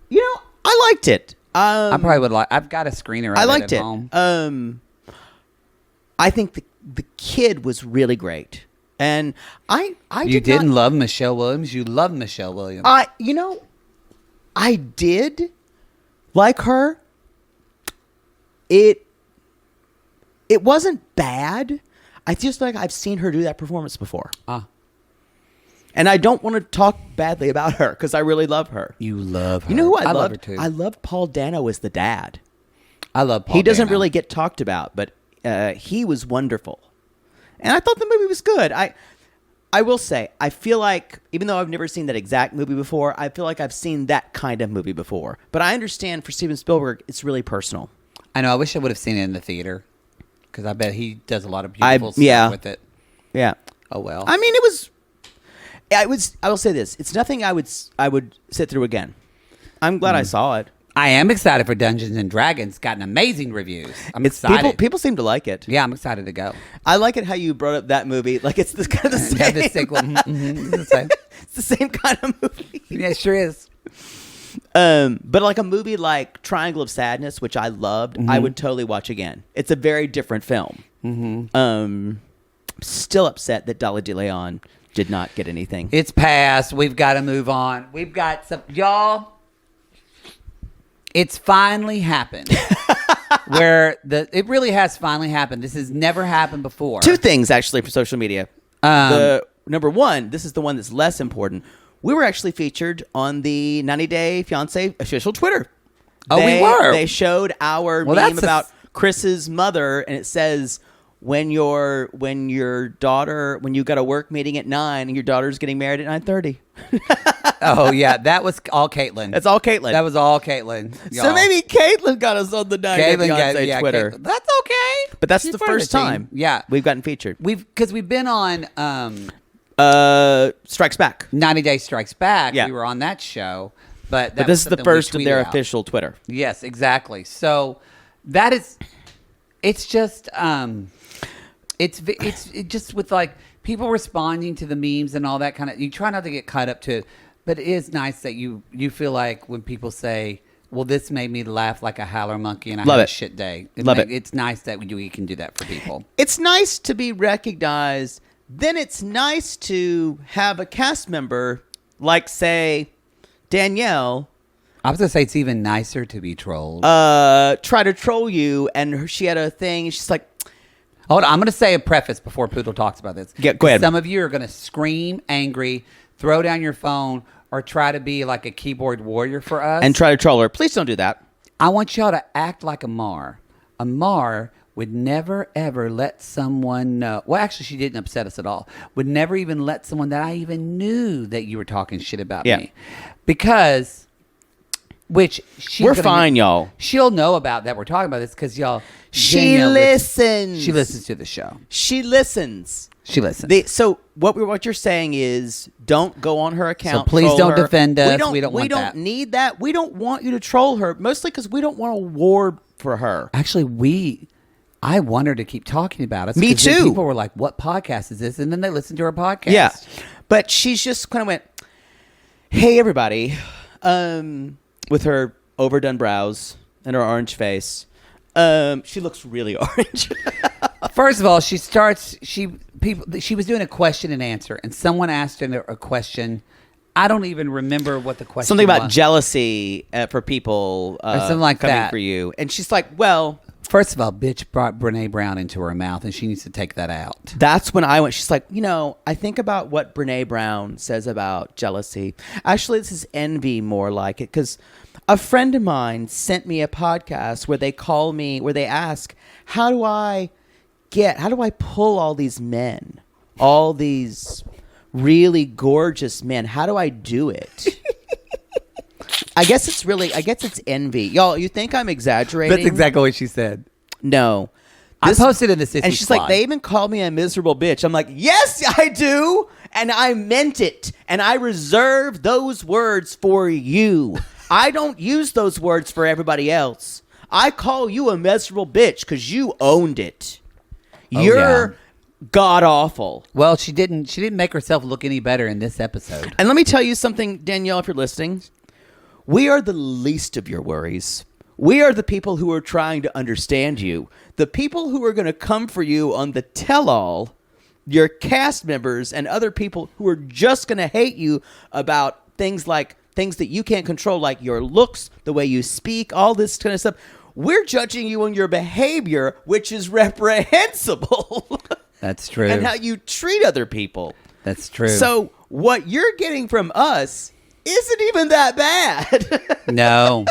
You know, I liked it. I probably would like... I've got a screener of I liked at it. home. I think the kid was really great. And I You didn't love Michelle Williams? You love Michelle Williams. You know, I did like her. It wasn't bad. I just like I've seen her do that performance before. And I don't want to talk badly about her because I really love her. You love her. You know who I love loved? her too. I love Paul Dano as the dad. I love Paul He doesn't Dano. really get talked about, but he was wonderful. And I thought the movie was good. I will say, I feel like, even though I've never seen that exact movie before, I feel like I've seen that kind of movie before. But I understand for Steven Spielberg, it's really personal. I know. I wish I would have seen it in the theater because I bet he does a lot of beautiful stuff yeah. with it. Yeah. Oh well. I mean, I will say this: it's nothing I would sit through again. I'm glad I saw it. I am excited for Dungeons and Dragons. Gotten amazing reviews. I'm excited. People seem to like it. Yeah, I'm excited to go. I like it how you brought up that movie. Like it's this kind of the same. Yeah, the sequel. It's the same. It's the same kind of movie. Yeah, it sure is. But like a movie like Triangle of Sadness, which I loved, I would totally watch again. It's a very different film. Still upset that Dolly De Leon did not get anything. It's past. We've got to move on. We've got some... Y'all, it's finally happened. It really has finally happened. This has never happened before. Two things, actually, for social media. Number one, this is the one that's less important. We were actually featured on the 90 Day Fiancé official Twitter. We were. They showed our meme about Chris's mother, and it says... When you got a work meeting at 9 and your daughter's getting married at 9:30. Oh yeah, that was all Caitlin. That's all Caitlin. That was all Caitlin. So y'all. maybe Caitlin got us on the 90 Day Fiancé Twitter. Caitlin. That's okay. But that's She's the part of first the team. time. Yeah, we've gotten featured. Because we've been on Strikes Back. 90 Day Strikes Back. Yeah. We were on that show, but this is the first of their official Twitter. Yes, exactly. So that is, it's just. It's just with like people responding to the memes and all that kind of. You try not to get caught up to it, but it is nice that you feel like when people say well, this made me laugh like a howler monkey and I Love had it. a shit day. Love it. It's nice that we can do that for people. It's nice to be recognized. Then it's nice to have a cast member like, say, Danielle. I was going to say it's even nicer to be trolled. Try to troll you, and she had a thing. She's like, Hold on, I'm going to say a preface before Poodle talks about this. Yeah, go ahead. Some of you are going to scream angry, throw down your phone, or try to be like a keyboard warrior for us. and try to troll her. Please don't do that. I want y'all to act like Amar. Amar would never, ever let someone know. Well, actually, she didn't upset us at all. Would never even let someone that I even knew that you were talking shit about me. Because, which she's We're gonna- fine, y'all. She'll know about that we're talking about this because y'all. She Danielle listens. She listens to the show. She listens. She listens. So what you're saying is, don't go on her account. So please troll don't her. defend us. We don't want that. need that. We don't want you to troll her. Mostly because we don't want a war for her. Actually, I want her to keep talking about us. Me 'cause then too. People were like, "What podcast is this?" And then they listened to our podcast. Yeah, but she's just kind of went, "Hey, everybody," with her overdone brows and her orange face. She looks really orange. First of all, she was doing a question and answer, and someone asked her a question. I don't even remember what the question Something about was. jealousy for people Or something like coming that. for you. And she's like, well, First of all, bitch brought Brene Brown into her mouth, and she needs to take that out. that's when I went. She's like, I think about what Brene Brown says about jealousy. Actually, this is envy more like it, because a friend of mine sent me a podcast where they ask, how do I pull all these men, all these really gorgeous men? How do I do it? I guess it's envy. Y'all, you think I'm exaggerating? That's exactly what she said. No. I posted in the Sissy And she's Squad. like, they even called me a miserable bitch. I'm like, yes, I do. And I meant it. And I reserve those words for you. I don't use those words for everybody else. I call you a miserable bitch because you owned it. You're god awful. Well, she didn't make herself look any better in this episode. And let me tell you something, Danielle, if you're listening. We are the least of your worries. We are the people who are trying to understand you. The people who are going to come for you on the tell-all, your cast members and other people who are just going to hate you about things that you can't control, like your looks, the way you speak, all this kind of stuff. We're judging you on your behavior, which is reprehensible. That's true. And how you treat other people. That's true. So what you're getting from us isn't even that bad. No.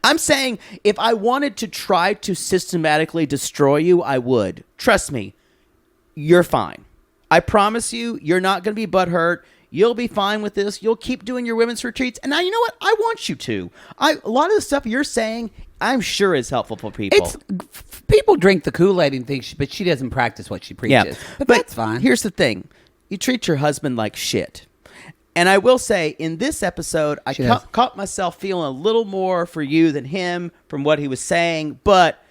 I'm saying if I wanted to try to systematically destroy you, I would. Trust me, you're fine. I promise you, you're not going to be butthurt. You'll be fine with this. You'll keep doing your women's retreats. And now, you know what? I want you to. A lot of the stuff you're saying, I'm sure is helpful for people. People drink the Kool-Aid and think, but she doesn't practice what she preaches. But that's fine. Here's the thing. You treat your husband like shit. And I will say, in this episode, I caught myself feeling a little more for you than him from what he was saying. But,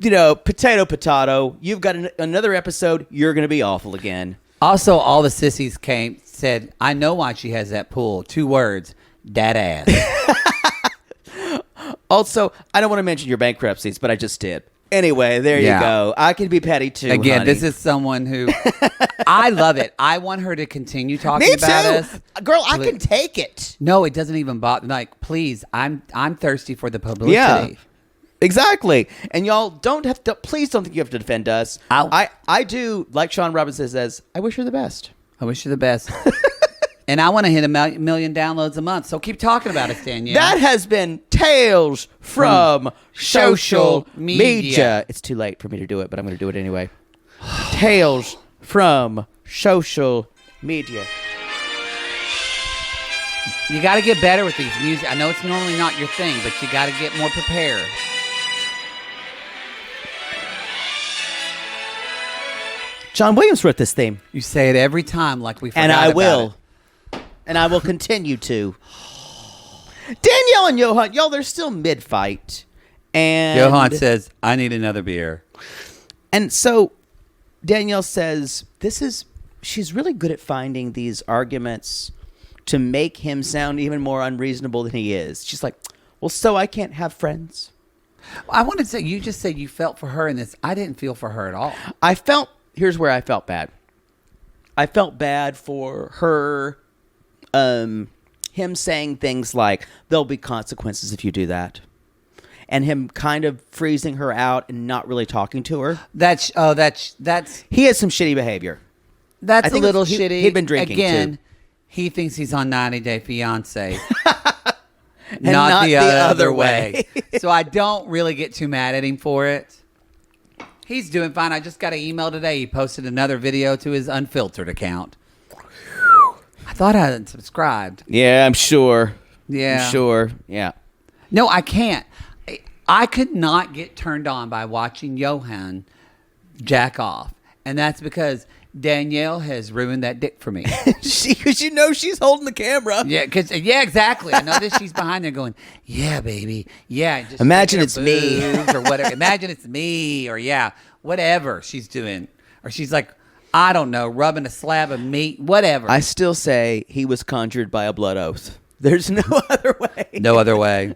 potato. You've got another episode. You're going to be awful again. Also, all the sissies said, I know why she has that pool. 2 words, that ass. Also, I don't want to mention your bankruptcies, but I just did. Anyway, there you go. I can be petty too. Again, honey. this is someone who I love it. I want her to continue talking about us. Girl, I can take it. No, it doesn't even bother. Like, please, I'm thirsty for the publicity. Yeah, exactly. And y'all please don't think you have to defend us. I do, like Sean Robinson says, I wish her the best. I wish you the best. And I want to hit a million downloads a month. So keep talking about us, Danielle. That has been Tales from Social Media. It's too late for me to do it, but I'm going to do it anyway. Tales from Social Media. You got to get better with these music. I know it's normally not your thing, but you got to get more prepared. John Williams wrote this theme. You say it every time like we forgot And I about will. it. And I will continue to. Danielle and Yohan, y'all, they're still mid-fight. And Yohan says, I need another beer. And so Danielle says, she's really good at finding these arguments to make him sound even more unreasonable than he is. She's like, well, so I can't have friends? I wanted to say, you just said you felt for her in this. I didn't feel for her at all. Here's where I felt bad. I felt bad for her, him saying things like, there'll be consequences if you do that. And him kind of freezing her out and not really talking to her. That's He has some shitty behavior. That's a little shitty. He'd been drinking again. too. He thinks he's on 90 Day Fiancé. not the other way. way. So I don't really get too mad at him for it. He's doing fine. I just got an email today. He posted another video to his unfiltered account. I thought I hadn't subscribed. Yeah, I'm sure. Yeah. I'm sure. Yeah. No, I can't. I could not get turned on by watching Yohan jack off. And that's because Danielle has ruined that dick for me. Because you know she's holding the camera. Yeah, exactly. I know that she's behind there going, yeah, baby. Yeah. Just imagine it's me. or whatever. Imagine it's me or whatever she's doing. Or she's like, I don't know, rubbing a slab of meat, whatever. I still say he was conjured by a blood oath. There's no other way. No other way.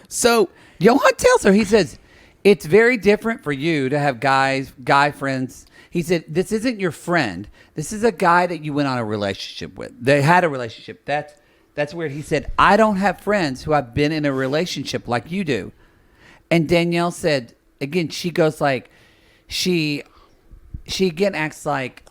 So Yohan tells her, he says, it's very different for you to have guy friends. He said, this isn't your friend. This is a guy that you went on a relationship with. They had a relationship. That's weird. He said, I don't have friends who have been in a relationship like you do. And Danielle said, again, she goes like, she again acts like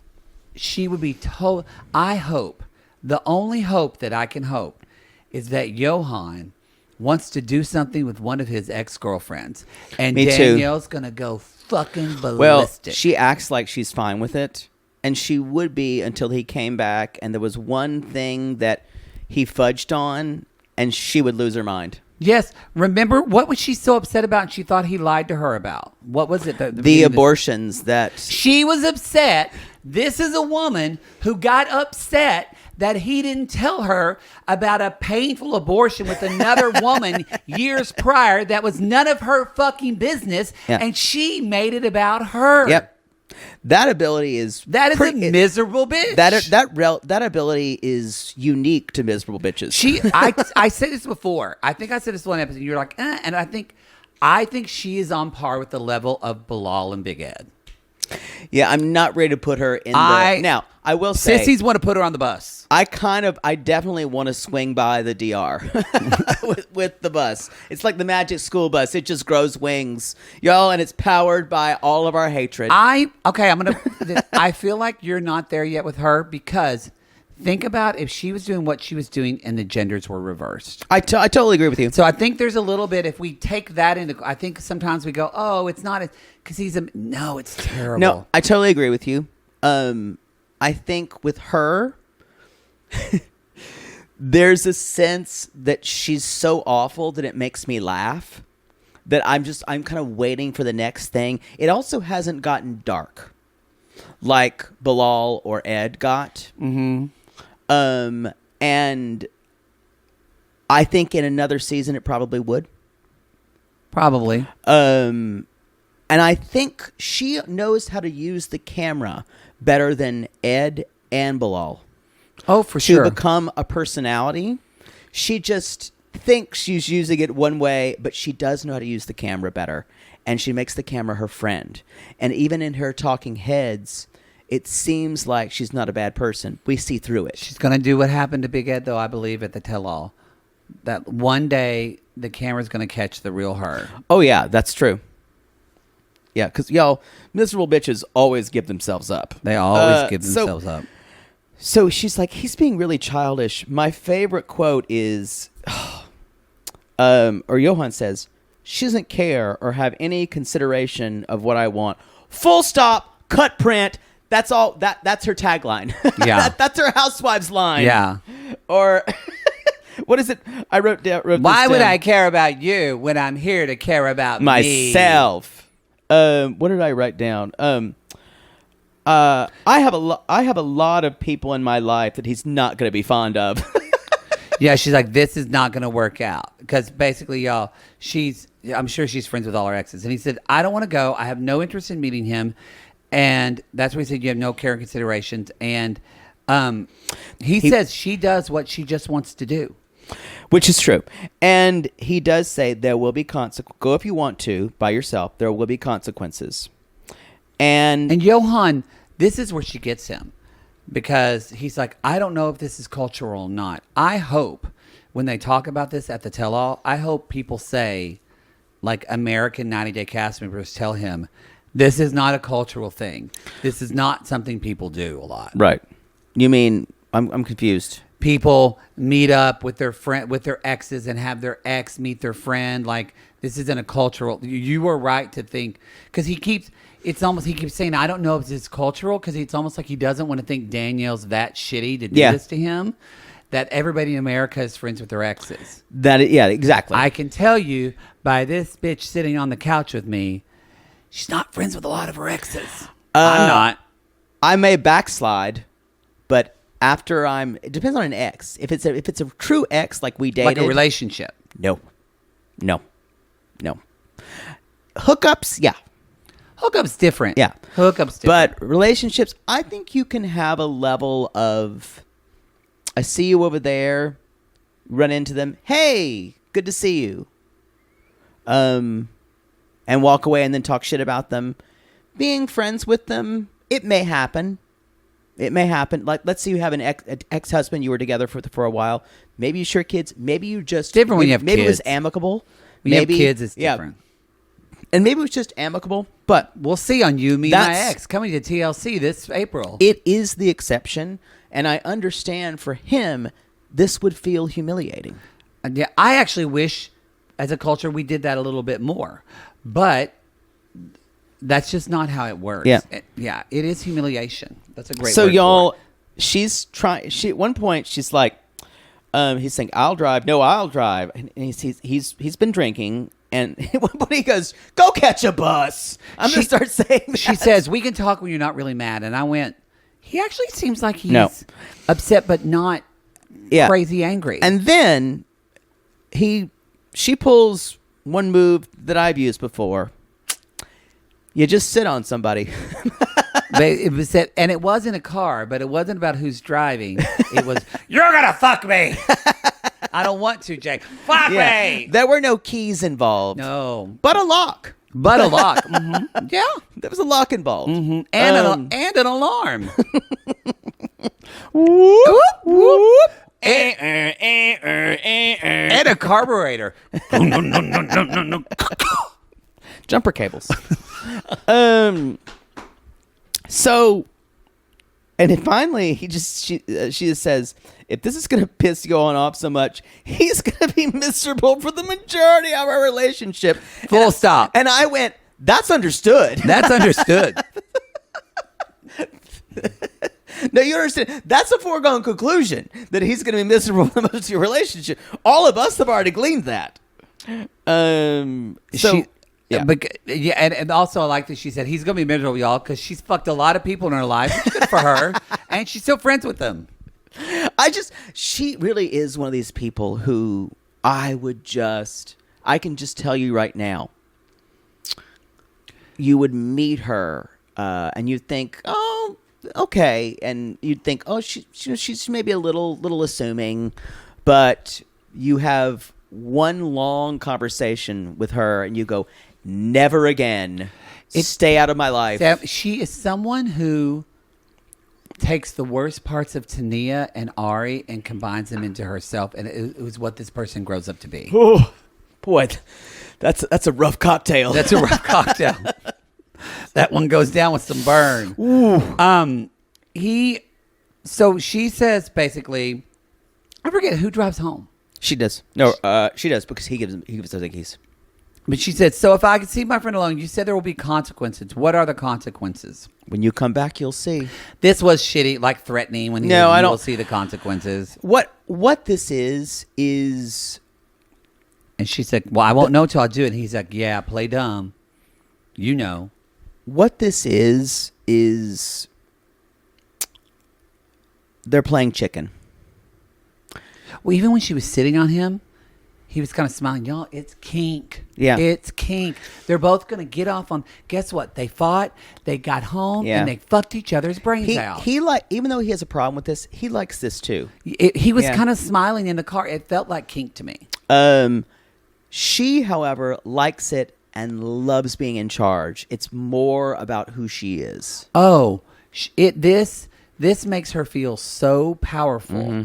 she would be told, I hope, the only hope that I can hope is that Yohan wants to do something with one of his ex-girlfriends. And Me Danielle's going to go fucking ballistic. Well, she acts like she's fine with it. And she would be until he came back. And there was one thing that he fudged on. And she would lose her mind. Yes. Remember, what was she so upset about and she thought he lied to her about? What was it? The abortions that... She was upset. This is a woman who got upset that he didn't tell her about a painful abortion with another woman years prior that was none of her fucking business, and she made it about her. Yep. That ability is... That is a miserable bitch. That ability is unique to miserable bitches. I said this before. I think I said this one episode. You're like, and I think she is on par with the level of Bilal and Big Ed. Yeah, I'm not ready to put her in the... Now, I will say... Sissies want to put her on the bus. I definitely want to swing by the DR with the bus. It's like the Magic School Bus. It just grows wings, y'all, and it's powered by all of our hatred. I feel like you're not there yet with her because think about if she was doing what she was doing and the genders were reversed. I totally agree with you. So I think there's a little bit, if we take that into, I think sometimes we go, oh, it's not, because no, it's terrible. No, I totally agree with you. I think with her, there's a sense that she's so awful that it makes me laugh. That I'm kind of waiting for the next thing. It also hasn't gotten dark like Bilal or Ed got. Mm-hmm. And I think in another season it probably would. Probably. And I think she knows how to use the camera better than Ed and Bilal. Oh, for sure. To become a personality. She just thinks she's using it one way, but she does know how to use the camera better. And she makes the camera her friend. And even in her talking heads, it seems like she's not a bad person. We see through it. She's going to do what happened to Big Ed, though, I believe, at the tell-all. That one day, the camera's going to catch the real her. Oh, yeah, that's true. Yeah, because, y'all, miserable bitches always give themselves up. They always give themselves up. So she's like, he's being really childish. My favorite quote is, or Yohan says, she doesn't care or have any consideration of what I want. Full stop, cut print. That's all. That's her tagline. Yeah. That's her housewives line. Yeah. Or what is it? I wrote down. Why would I care about you when I'm here to care about myself? What did I write down? I have a lot of people in my life that he's not going to be fond of. Yeah, she's like, this is not going to work out. Because basically, y'all, I'm sure she's friends with all her exes. And he said, I don't want to go. I have no interest in meeting him. And that's where he said, you have no care and considerations. And He says she does what she just wants to do. Which is true. And he does say there will be consequences. Go if you want to by yourself. There will be consequences. And Yohan, this is where she gets him. Because he's like, I don't know if this is cultural or not. I hope when they talk about this at the tell-all, I hope people say, like American 90-Day cast members tell him, this is not a cultural thing. This is not something people do a lot. Right. You mean, I'm confused. People meet up with their friend, with their exes, and have their ex meet their friend. Like, this isn't a cultural. You were right to think, because he keeps saying, I don't know if this is cultural, because it's almost like he doesn't want to think Danielle's that shitty to do this to him. That everybody in America is friends with their exes. Yeah, exactly. I can tell you by this bitch sitting on the couch with me, she's not friends with a lot of her exes. I'm not. I may backslide, but after it depends on an ex. If it's a true ex, like we dated, like a relationship. No. Hookups, yeah. Hookups different. Yeah. Hookups different. But relationships, I think you can have a level of, I see you over there, run into them, hey, good to see you. And walk away and then talk shit about them. Being friends with them, it may happen. Like, let's say you have an ex-husband, you were together for a while. Maybe you share kids. Maybe you just... Different when you have kids. Maybe it was amicable. When you have kids, it's different. And maybe it was just amicable, but... We'll see on You, Me, My Ex, coming to TLC this April. It is the exception, and I understand for him, this would feel humiliating. Yeah, I actually wish, as a culture, we did that a little bit more. But... that's just not how it works. Yeah. It is humiliation. That's a great so word y'all, for it. she's trying. At one point, she's like, he's saying, "I'll drive." No, I'll drive. And he's been drinking. And at one point, he goes, "Go catch a bus." I'm gonna start saying that. She says, "We can talk when you're not really mad." And I went, he actually seems like he's upset, but not crazy angry. And then she pulls one move that I've used before. You just sit on somebody. But it was that, and it was in a car, but it wasn't about who's driving. It was, you're gonna fuck me. I don't want to, Jake. Fuck me. There were no keys involved. No, but a lock. Mm-hmm. Yeah, there was a lock involved, and an alarm. Whoop, whoop. And a carburetor. Jumper cables. So, and then finally, she just says, if this is going to piss Yohan off so much, he's going to be miserable for the majority of our relationship. Full stop. And I went, that's understood. That's understood. No, you understand. That's a foregone conclusion that he's going to be miserable for the most of your relationship. All of us have already gleaned that. Yeah, but and also I like that she said he's gonna be miserable, y'all, because she's fucked a lot of people in her life. Good for her, and she's still friends with them. She really is one of these people who I can just tell you right now. You would meet her, and you'd think, oh, okay, and you'd think, oh, she's maybe a little assuming, but you have one long conversation with her, and you go, never again. Stay out of my life. She is someone who takes the worst parts of Tania and Ari and combines them into herself, and it was what this person grows up to be. Oh, boy, that's a rough cocktail. That's a rough cocktail. That one goes down with some burn. Ooh. So she says basically, I forget who drives home. She does. No, she does because he gives her the keys. But she said, so if I could see my friend alone, you said there will be consequences. What are the consequences? When you come back, you'll see. This was shitty, like threatening when I don't see the consequences. What this is. And she said, well, I won't know till I do it. And he's like, yeah, play dumb. You know. What this is they're playing chicken. Well, even when she was sitting on him, he was kind of smiling. Y'all, it's kink. Yeah. It's kink. They're both going to get off on, guess what? They fought, they got home, Yeah. and they fucked each other's brains out. He even though he has a problem with this, he likes this too. He was Yeah. kind of smiling in the car. It felt like kink to me. She, however, likes it and loves being in charge. It's more about who she is. Oh, this makes her feel so powerful. Mm-hmm.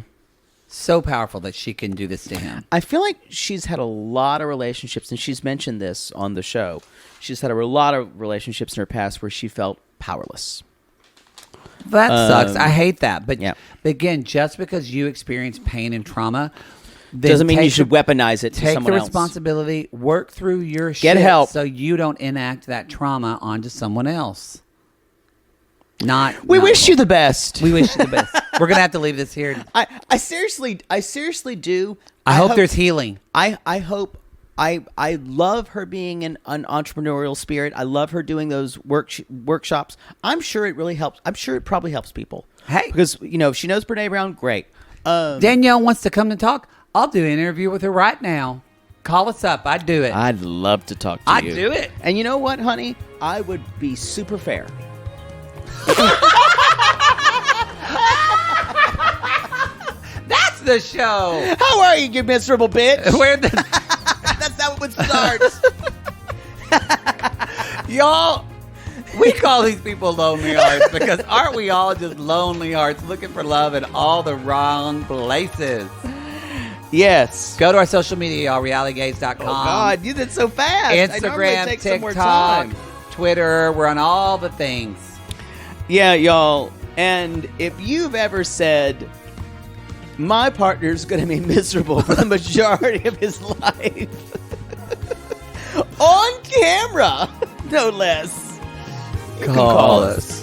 So powerful that she can do this to him. I feel like she's had a lot of relationships, and she's mentioned this on the show. She's had a lot of relationships in her past where she felt powerless. That sucks. I hate that. But, yeah. but again, just because you experience pain and trauma Doesn't mean you should weaponize it to take someone the else. responsibility, work through your Get shit help. so you don't enact that trauma onto someone else. We wish you the best. We wish you the best. We're gonna have to leave this here. I seriously do. I hope there's healing. I hope. I love her being an entrepreneurial spirit. I love her doing those workshops. I'm sure it really helps. I'm sure it probably helps people. Hey, because if she knows Brene Brown, great. Danielle wants to come and talk. I'll do an interview with her right now. Call us up. I'd do it. I'd love to talk to you. I'd do it. And you know what, honey? I would be super fair. That's the show. How are you, you miserable bitch? That's how it would start. Y'all, we call these people lonely hearts because aren't we all just lonely hearts looking for love in all the wrong places? Yes. Go to our social media, y'all, realitygaze.com. Oh, God, you did so fast. I normally Instagram, take some more TikTok, time. Twitter. We're on all the things. Yeah, y'all. And if you've ever said, my partner's going to be miserable for the majority of his life, on camera, no less, you can call us.